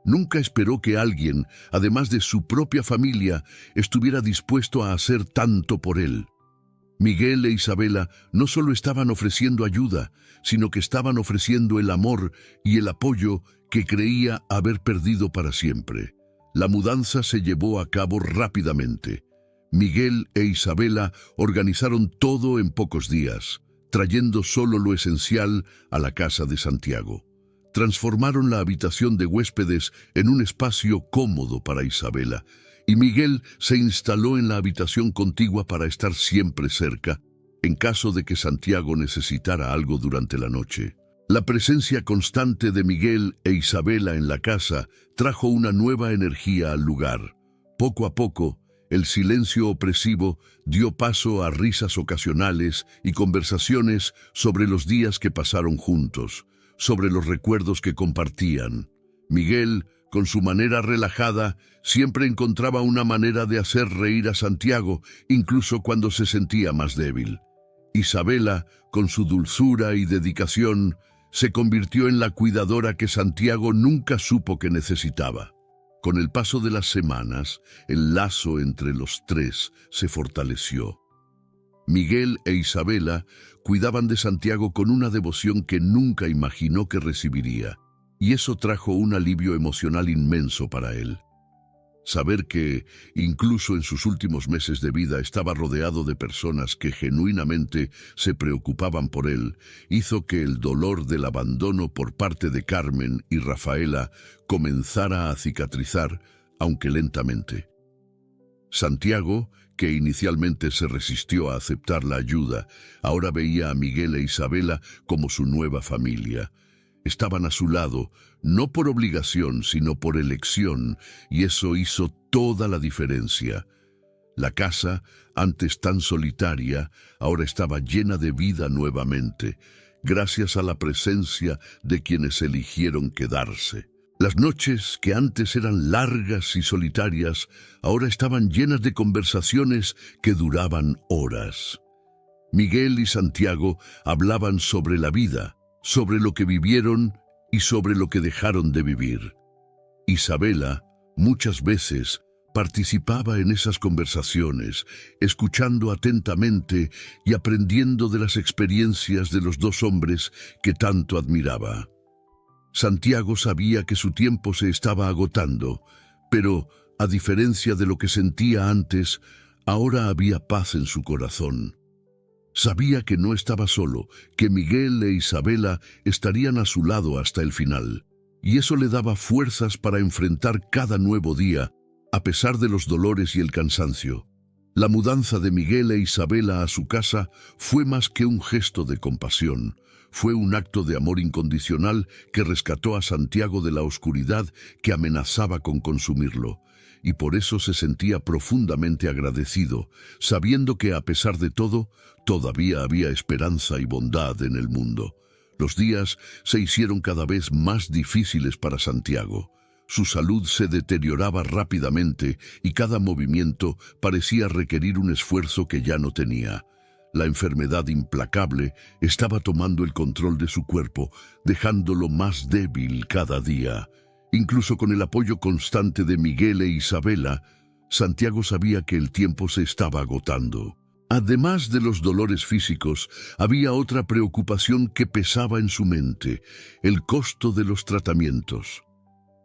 Nunca esperó que alguien, además de su propia familia, estuviera dispuesto a hacer tanto por él. Miguel e Isabela no solo estaban ofreciendo ayuda, sino que estaban ofreciendo el amor y el apoyo que creía haber perdido para siempre. La mudanza se llevó a cabo rápidamente. Miguel e Isabela organizaron todo en pocos días, trayendo solo lo esencial a la casa de Santiago. Transformaron la habitación de huéspedes en un espacio cómodo para Isabela, y Miguel se instaló en la habitación contigua para estar siempre cerca, en caso de que Santiago necesitara algo durante la noche. La presencia constante de Miguel e Isabela en la casa trajo una nueva energía al lugar. Poco a poco, el silencio opresivo dio paso a risas ocasionales y conversaciones sobre los días que pasaron juntos, sobre los recuerdos que compartían. Miguel, con su manera relajada, siempre encontraba una manera de hacer reír a Santiago, incluso cuando se sentía más débil. Isabela, con su dulzura y dedicación, se convirtió en la cuidadora que Santiago nunca supo que necesitaba. Con el paso de las semanas, el lazo entre los tres se fortaleció. Miguel e Isabela cuidaban de Santiago con una devoción que nunca imaginó que recibiría, y eso trajo un alivio emocional inmenso para él. Saber que, incluso en sus últimos meses de vida, estaba rodeado de personas que genuinamente se preocupaban por él, hizo que el dolor del abandono por parte de Carmen y Rafaela comenzara a cicatrizar, aunque lentamente. Santiago, que inicialmente se resistió a aceptar la ayuda, ahora veía a Miguel e Isabela como su nueva familia. Estaban a su lado, no por obligación, sino por elección, y eso hizo toda la diferencia. La casa, antes tan solitaria, ahora estaba llena de vida nuevamente, gracias a la presencia de quienes eligieron quedarse. Las noches, que antes eran largas y solitarias, ahora estaban llenas de conversaciones que duraban horas. Miguel y Santiago hablaban sobre la vida, sobre lo que vivieron y sobre lo que dejaron de vivir. Isabela, muchas veces, participaba en esas conversaciones, escuchando atentamente y aprendiendo de las experiencias de los dos hombres que tanto admiraba. Santiago sabía que su tiempo se estaba agotando, pero, a diferencia de lo que sentía antes, ahora había paz en su corazón. Sabía que no estaba solo, que Miguel e Isabela estarían a su lado hasta el final, y eso le daba fuerzas para enfrentar cada nuevo día, a pesar de los dolores y el cansancio. La mudanza de Miguel e Isabela a su casa fue más que un gesto de compasión. Fue un acto de amor incondicional que rescató a Santiago de la oscuridad que amenazaba con consumirlo, y por eso se sentía profundamente agradecido, sabiendo que a pesar de todo, todavía había esperanza y bondad en el mundo. Los días se hicieron cada vez más difíciles para Santiago. Su salud se deterioraba rápidamente y cada movimiento parecía requerir un esfuerzo que ya no tenía. La enfermedad implacable estaba tomando el control de su cuerpo, dejándolo más débil cada día. Incluso con el apoyo constante de Miguel e Isabela, Santiago sabía que el tiempo se estaba agotando. Además de los dolores físicos, había otra preocupación que pesaba en su mente: el costo de los tratamientos.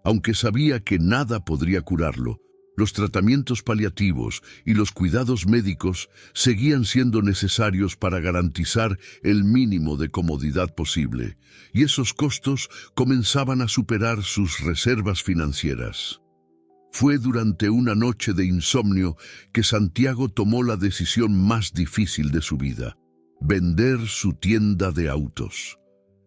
Aunque sabía que nada podría curarlo, los tratamientos paliativos y los cuidados médicos seguían siendo necesarios para garantizar el mínimo de comodidad posible, y esos costos comenzaban a superar sus reservas financieras. Fue durante una noche de insomnio que Santiago tomó la decisión más difícil de su vida: vender su tienda de autos.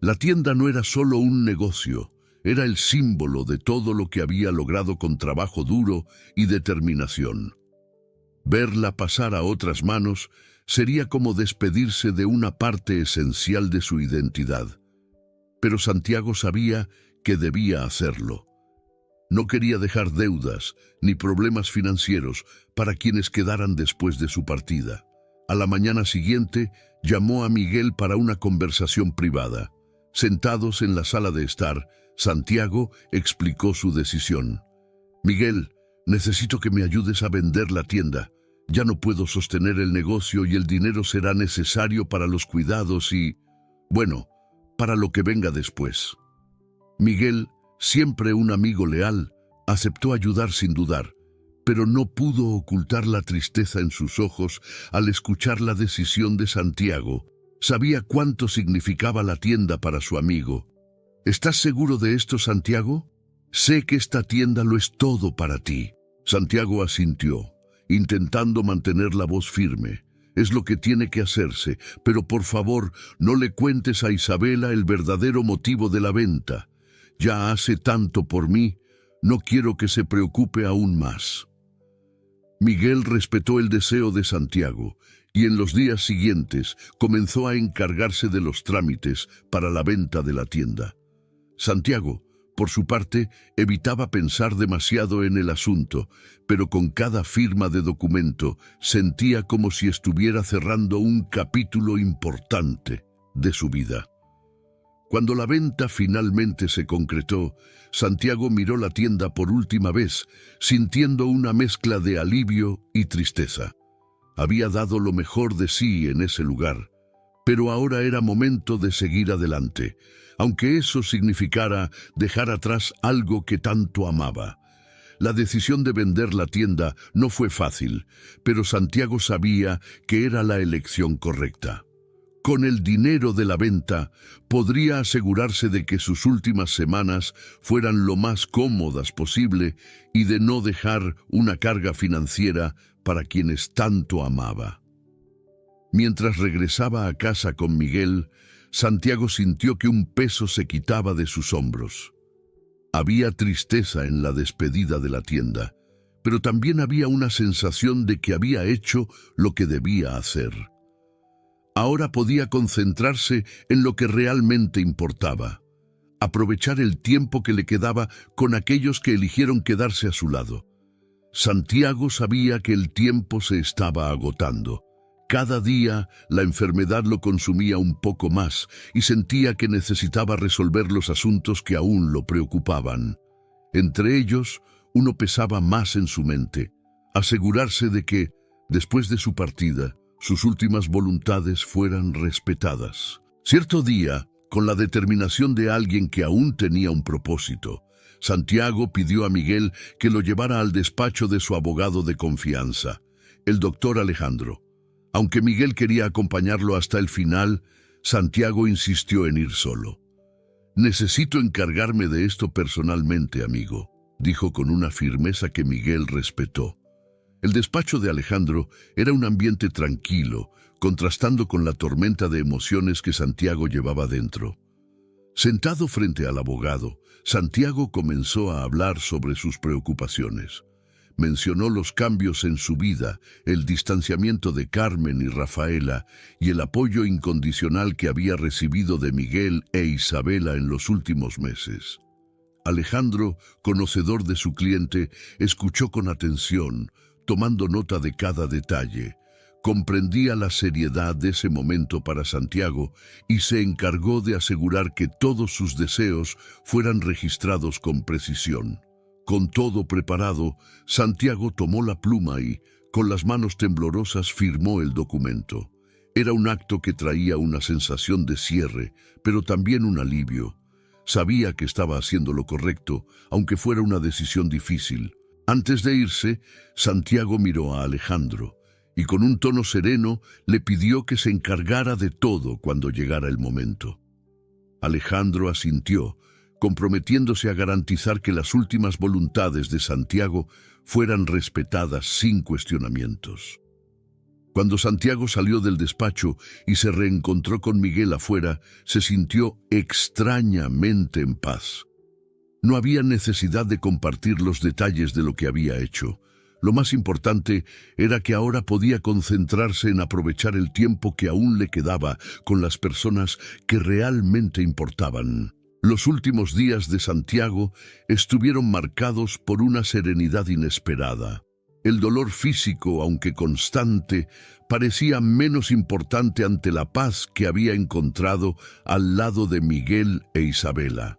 La tienda no era solo un negocio, era el símbolo de todo lo que había logrado con trabajo duro y determinación. Verla pasar a otras manos sería como despedirse de una parte esencial de su identidad. Pero Santiago sabía que debía hacerlo. No quería dejar deudas ni problemas financieros para quienes quedaran después de su partida. A la mañana siguiente, llamó a Miguel para una conversación privada. Sentados en la sala de estar, Santiago explicó su decisión. «Miguel, necesito que me ayudes a vender la tienda. Ya no puedo sostener el negocio y el dinero será necesario para los cuidados y, bueno, para lo que venga después». Miguel, siempre un amigo leal, aceptó ayudar sin dudar, pero no pudo ocultar la tristeza en sus ojos al escuchar la decisión de Santiago. Sabía cuánto significaba la tienda para su amigo. «¿Estás seguro de esto, Santiago? Sé que esta tienda lo es todo para ti». Santiago asintió, intentando mantener la voz firme. «Es lo que tiene que hacerse, pero por favor, no le cuentes a Isabela el verdadero motivo de la venta. Ya hace tanto por mí, no quiero que se preocupe aún más». Miguel respetó el deseo de Santiago y en los días siguientes comenzó a encargarse de los trámites para la venta de la tienda. Santiago, por su parte, evitaba pensar demasiado en el asunto, pero con cada firma de documento sentía como si estuviera cerrando un capítulo importante de su vida. Cuando la venta finalmente se concretó, Santiago miró la tienda por última vez, sintiendo una mezcla de alivio y tristeza. Había dado lo mejor de sí en ese lugar, pero ahora era momento de seguir adelante, aunque eso significara dejar atrás algo que tanto amaba. La decisión de vender la tienda no fue fácil, pero Santiago sabía que era la elección correcta. Con el dinero de la venta, podría asegurarse de que sus últimas semanas fueran lo más cómodas posible y de no dejar una carga financiera para quienes tanto amaba. Mientras regresaba a casa con Miguel, Santiago sintió que un peso se quitaba de sus hombros. Había tristeza en la despedida de la tienda, pero también había una sensación de que había hecho lo que debía hacer. Ahora podía concentrarse en lo que realmente importaba, aprovechar el tiempo que le quedaba con aquellos que eligieron quedarse a su lado. Santiago sabía que el tiempo se estaba agotando. Cada día la enfermedad lo consumía un poco más y sentía que necesitaba resolver los asuntos que aún lo preocupaban. Entre ellos, uno pesaba más en su mente: asegurarse de que, después de su partida, sus últimas voluntades fueran respetadas. Cierto día, con la determinación de alguien que aún tenía un propósito, Santiago pidió a Miguel que lo llevara al despacho de su abogado de confianza, el doctor Alejandro. Aunque Miguel quería acompañarlo hasta el final, Santiago insistió en ir solo. «Necesito encargarme de esto personalmente, amigo», dijo con una firmeza que Miguel respetó. El despacho de Alejandro era un ambiente tranquilo, contrastando con la tormenta de emociones que Santiago llevaba dentro. Sentado frente al abogado, Santiago comenzó a hablar sobre sus preocupaciones. Mencionó los cambios en su vida, el distanciamiento de Carmen y Rafaela y el apoyo incondicional que había recibido de Miguel e Isabela en los últimos meses. Alejandro, conocedor de su cliente, escuchó con atención, tomando nota de cada detalle. Comprendía la seriedad de ese momento para Santiago y se encargó de asegurar que todos sus deseos fueran registrados con precisión. Con todo preparado, Santiago tomó la pluma y, con las manos temblorosas, firmó el documento. Era un acto que traía una sensación de cierre, pero también un alivio. Sabía que estaba haciendo lo correcto, aunque fuera una decisión difícil. Antes de irse, Santiago miró a Alejandro y con un tono sereno le pidió que se encargara de todo cuando llegara el momento. Alejandro asintió, comprometiéndose a garantizar que las últimas voluntades de Santiago fueran respetadas sin cuestionamientos. Cuando Santiago salió del despacho y se reencontró con Miguel afuera, se sintió extrañamente en paz. No había necesidad de compartir los detalles de lo que había hecho. Lo más importante era que ahora podía concentrarse en aprovechar el tiempo que aún le quedaba con las personas que realmente importaban. Los últimos días de Santiago estuvieron marcados por una serenidad inesperada. El dolor físico, aunque constante, parecía menos importante ante la paz que había encontrado al lado de Miguel e Isabela.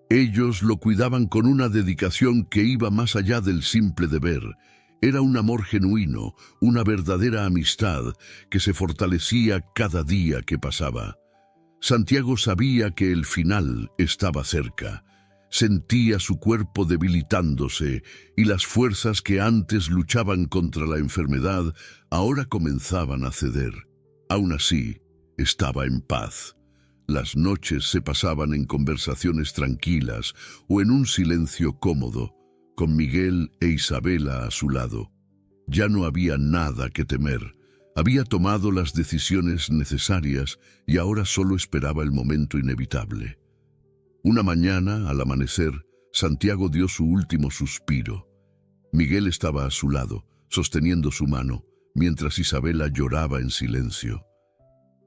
Ellos lo cuidaban con una dedicación que iba más allá del simple deber. Era un amor genuino, una verdadera amistad que se fortalecía cada día que pasaba. Santiago sabía que el final estaba cerca. Sentía su cuerpo debilitándose y las fuerzas que antes luchaban contra la enfermedad ahora comenzaban a ceder. Aún así, estaba en paz. Las noches se pasaban en conversaciones tranquilas o en un silencio cómodo, con Miguel e Isabela a su lado. Ya no había nada que temer. Había tomado las decisiones necesarias y ahora solo esperaba el momento inevitable. Una mañana, al amanecer, Santiago dio su último suspiro. Miguel estaba a su lado, sosteniendo su mano, mientras Isabela lloraba en silencio.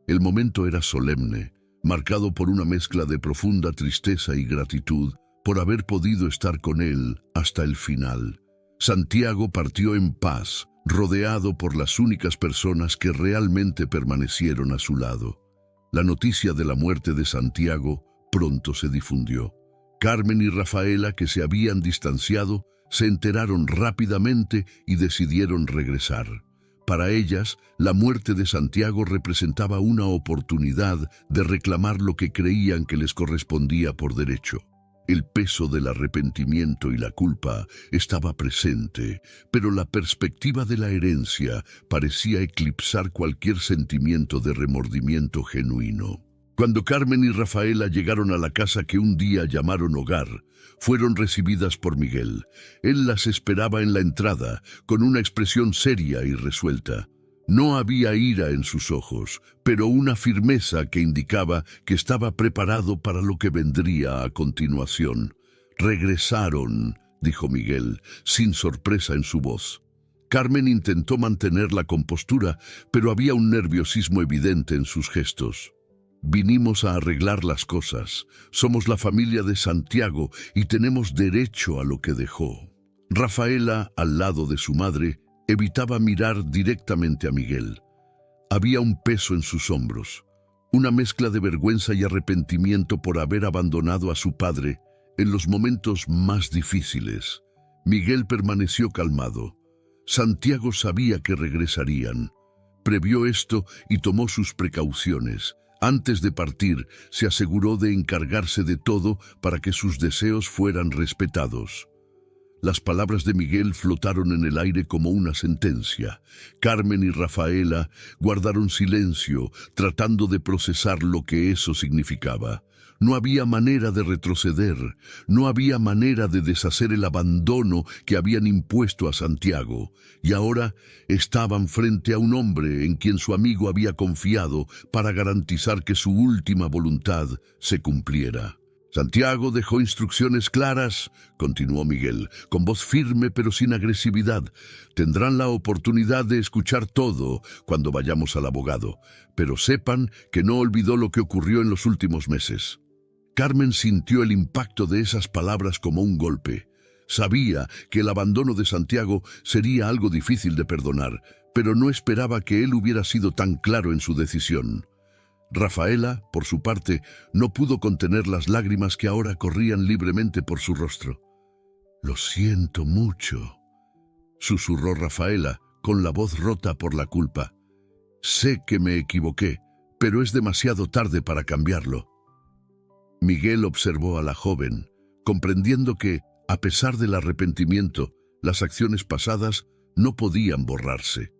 El momento era solemne, marcado por una mezcla de profunda tristeza y gratitud por haber podido estar con él hasta el final. Santiago partió en paz, rodeado por las únicas personas que realmente permanecieron a su lado. La noticia de la muerte de Santiago pronto se difundió. Carmen y Rafaela, que se habían distanciado, se enteraron rápidamente y decidieron regresar. Para ellas, la muerte de Santiago representaba una oportunidad de reclamar lo que creían que les correspondía por derecho. El peso del arrepentimiento y la culpa estaba presente, pero la perspectiva de la herencia parecía eclipsar cualquier sentimiento de remordimiento genuino. Cuando Carmen y Rafaela llegaron a la casa que un día llamaron hogar, fueron recibidas por Miguel. Él las esperaba en la entrada, con una expresión seria y resuelta. No había ira en sus ojos, pero una firmeza que indicaba que estaba preparado para lo que vendría a continuación. «Regresaron», dijo Miguel, sin sorpresa en su voz. Carmen intentó mantener la compostura, pero había un nerviosismo evidente en sus gestos. «Vinimos a arreglar las cosas. Somos la familia de Santiago y tenemos derecho a lo que dejó». Rafaela, al lado de su madre, evitaba mirar directamente a Miguel. Había un peso en sus hombros, una mezcla de vergüenza y arrepentimiento por haber abandonado a su padre en los momentos más difíciles. Miguel permaneció calmado. Santiago sabía que regresarían. Previó esto y tomó sus precauciones. Antes de partir, se aseguró de encargarse de todo para que sus deseos fueran respetados. Las palabras de Miguel flotaron en el aire como una sentencia. Carmen y Rafaela guardaron silencio, tratando de procesar lo que eso significaba. No había manera de retroceder, no había manera de deshacer el abandono que habían impuesto a Santiago, y ahora estaban frente a un hombre en quien su amigo había confiado para garantizar que su última voluntad se cumpliera. «Santiago dejó instrucciones claras», continuó Miguel, con voz firme pero sin agresividad. «Tendrán la oportunidad de escuchar todo cuando vayamos al abogado, pero sepan que no olvidó lo que ocurrió en los últimos meses». Carmen sintió el impacto de esas palabras como un golpe. Sabía que el abandono de Santiago sería algo difícil de perdonar, pero no esperaba que él hubiera sido tan claro en su decisión. Rafaela, por su parte, no pudo contener las lágrimas que ahora corrían libremente por su rostro. «Lo siento mucho», susurró Rafaela, con la voz rota por la culpa. «Sé que me equivoqué, pero es demasiado tarde para cambiarlo». Miguel observó a la joven, comprendiendo que, a pesar del arrepentimiento, las acciones pasadas no podían borrarse.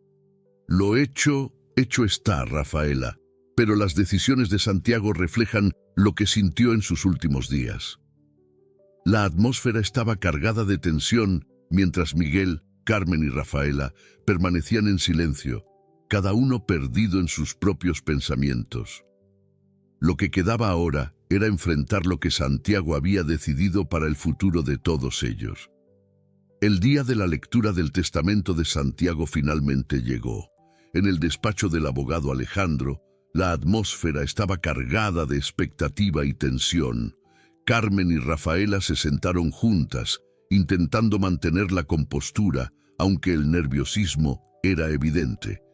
«Lo hecho está, Rafaela. Pero las decisiones de Santiago reflejan lo que sintió en sus últimos días». La atmósfera estaba cargada de tensión mientras Miguel, Carmen y Rafaela permanecían en silencio, cada uno perdido en sus propios pensamientos. Lo que quedaba ahora era enfrentar lo que Santiago había decidido para el futuro de todos ellos. El día de la lectura del testamento de Santiago finalmente llegó. En el despacho del abogado Alejandro, la atmósfera estaba cargada de expectativa y tensión. Carmen y Rafaela se sentaron juntas, intentando mantener la compostura, aunque el nerviosismo era evidente.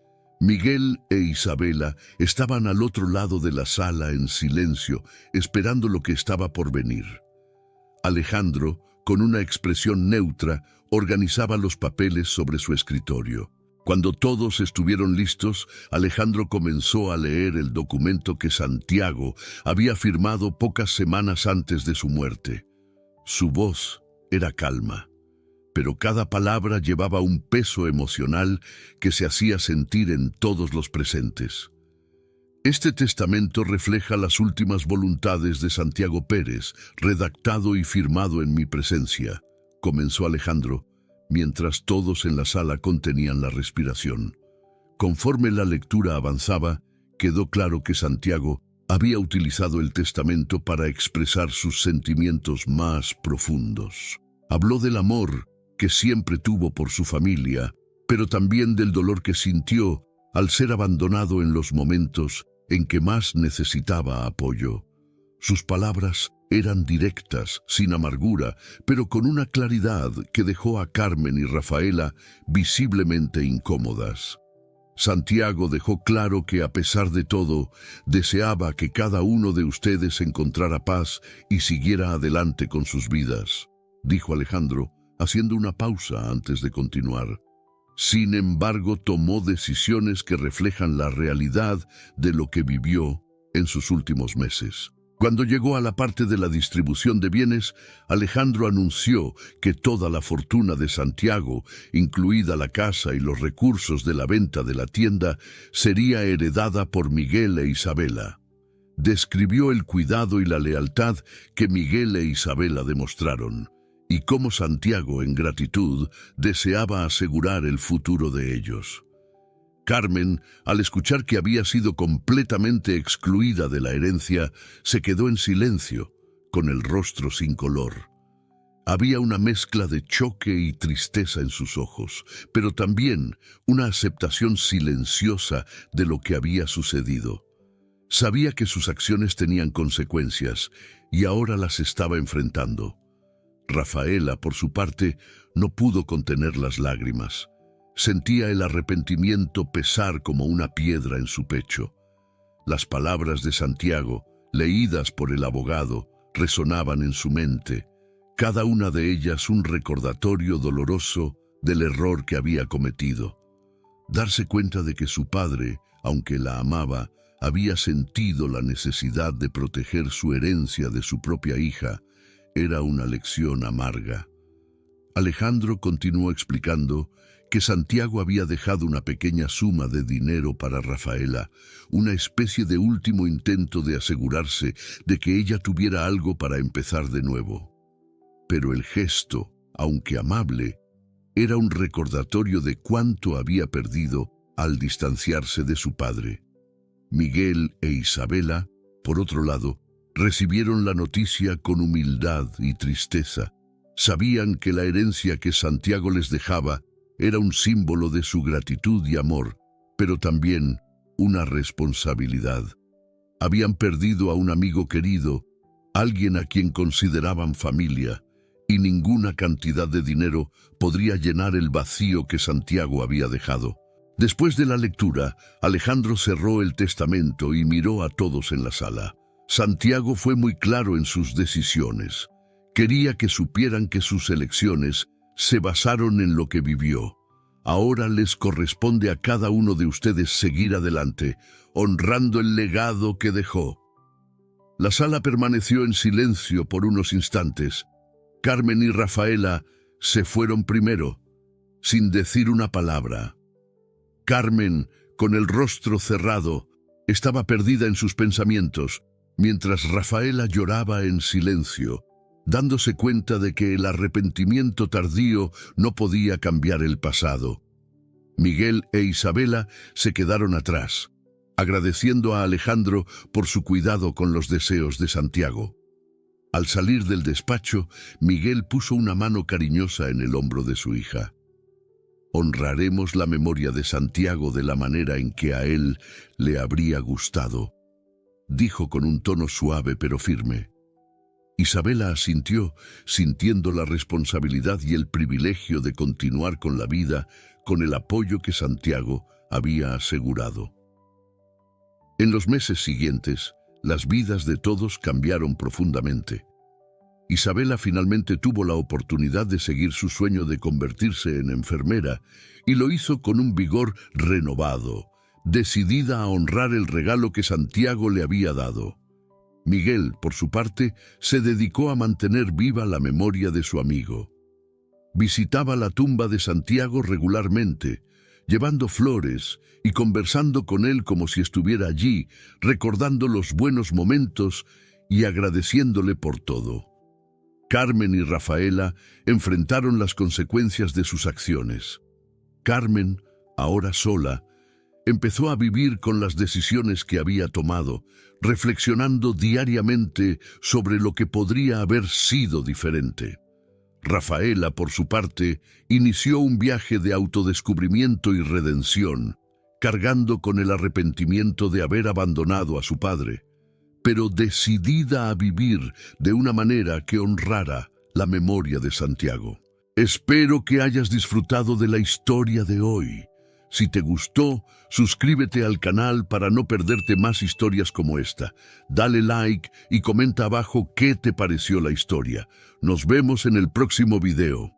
Miguel e Isabela estaban al otro lado de la sala en silencio, esperando lo que estaba por venir. Alejandro, con una expresión neutra, organizaba los papeles sobre su escritorio. Cuando todos estuvieron listos, Alejandro comenzó a leer el documento que Santiago había firmado pocas semanas antes de su muerte. Su voz era calma, pero cada palabra llevaba un peso emocional que se hacía sentir en todos los presentes. Este testamento refleja las últimas voluntades de Santiago Pérez, redactado y firmado en mi presencia, comenzó Alejandro, mientras todos en la sala contenían la respiración. Conforme la lectura avanzaba, quedó claro que Santiago había utilizado el testamento para expresar sus sentimientos más profundos. Habló del amor que siempre tuvo por su familia, pero también del dolor que sintió al ser abandonado en los momentos en que más necesitaba apoyo. Sus palabras eran directas, sin amargura, pero con una claridad que dejó a Carmen y Rafaela visiblemente incómodas. Santiago dejó claro que, a pesar de todo, deseaba que cada uno de ustedes encontrara paz y siguiera adelante con sus vidas, dijo Alejandro, haciendo una pausa antes de continuar. Sin embargo, tomó decisiones que reflejan la realidad de lo que vivió en sus últimos meses. Cuando llegó a la parte de la distribución de bienes, Alejandro anunció que toda la fortuna de Santiago, incluida la casa y los recursos de la venta de la tienda, sería heredada por Miguel e Isabela. Describió el cuidado y la lealtad que Miguel e Isabela demostraron, y cómo Santiago, en gratitud, deseaba asegurar el futuro de ellos. Carmen, al escuchar que había sido completamente excluida de la herencia, se quedó en silencio, con el rostro sin color. Había una mezcla de choque y tristeza en sus ojos, pero también una aceptación silenciosa de lo que había sucedido. Sabía que sus acciones tenían consecuencias, y ahora las estaba enfrentando. Rafaela, por su parte, no pudo contener las lágrimas. Sentía el arrepentimiento pesar como una piedra en su pecho. Las palabras de Santiago, leídas por el abogado, resonaban en su mente, cada una de ellas un recordatorio doloroso del error que había cometido. Darse cuenta de que su padre, aunque la amaba, había sentido la necesidad de proteger su herencia de su propia hija, era una lección amarga. Alejandro continuó explicando que Santiago había dejado una pequeña suma de dinero para Rafaela, una especie de último intento de asegurarse de que ella tuviera algo para empezar de nuevo. Pero el gesto, aunque amable, era un recordatorio de cuánto había perdido al distanciarse de su padre. Miguel e Isabela, por otro lado, recibieron la noticia con humildad y tristeza. Sabían que la herencia que Santiago les dejaba era un símbolo de su gratitud y amor, pero también una responsabilidad. Habían perdido a un amigo querido, alguien a quien consideraban familia, y ninguna cantidad de dinero podría llenar el vacío que Santiago había dejado. Después de la lectura, Alejandro cerró el testamento y miró a todos en la sala. Santiago fue muy claro en sus decisiones. Quería que supieran que sus elecciones se basaron en lo que vivió. Ahora les corresponde a cada uno de ustedes seguir adelante, honrando el legado que dejó. La sala permaneció en silencio por unos instantes. Carmen y Rafaela se fueron primero, sin decir una palabra. Carmen, con el rostro cerrado, estaba perdida en sus pensamientos, mientras Rafaela lloraba en silencio, dándose cuenta de que el arrepentimiento tardío no podía cambiar el pasado. Miguel e Isabela se quedaron atrás, agradeciendo a Alejandro por su cuidado con los deseos de Santiago. Al salir del despacho, Miguel puso una mano cariñosa en el hombro de su hija. Honraremos la memoria de Santiago de la manera en que a él le habría gustado, dijo con un tono suave pero firme. Isabela asintió, sintiendo la responsabilidad y el privilegio de continuar con la vida con el apoyo que Santiago había asegurado. En los meses siguientes, las vidas de todos cambiaron profundamente. Isabela finalmente tuvo la oportunidad de seguir su sueño de convertirse en enfermera y lo hizo con un vigor renovado, decidida a honrar el regalo que Santiago le había dado. Miguel, por su parte, se dedicó a mantener viva la memoria de su amigo. Visitaba la tumba de Santiago regularmente, llevando flores y conversando con él como si estuviera allí, recordando los buenos momentos y agradeciéndole por todo. Carmen y Rafaela enfrentaron las consecuencias de sus acciones. Carmen, ahora sola, empezó a vivir con las decisiones que había tomado, reflexionando diariamente sobre lo que podría haber sido diferente. Rafaela, por su parte, inició un viaje de autodescubrimiento y redención, cargando con el arrepentimiento de haber abandonado a su padre, pero decidida a vivir de una manera que honrara la memoria de Santiago. Espero que hayas disfrutado de la historia de hoy. Si te gustó, suscríbete al canal para no perderte más historias como esta. Dale like y comenta abajo qué te pareció la historia. Nos vemos en el próximo video.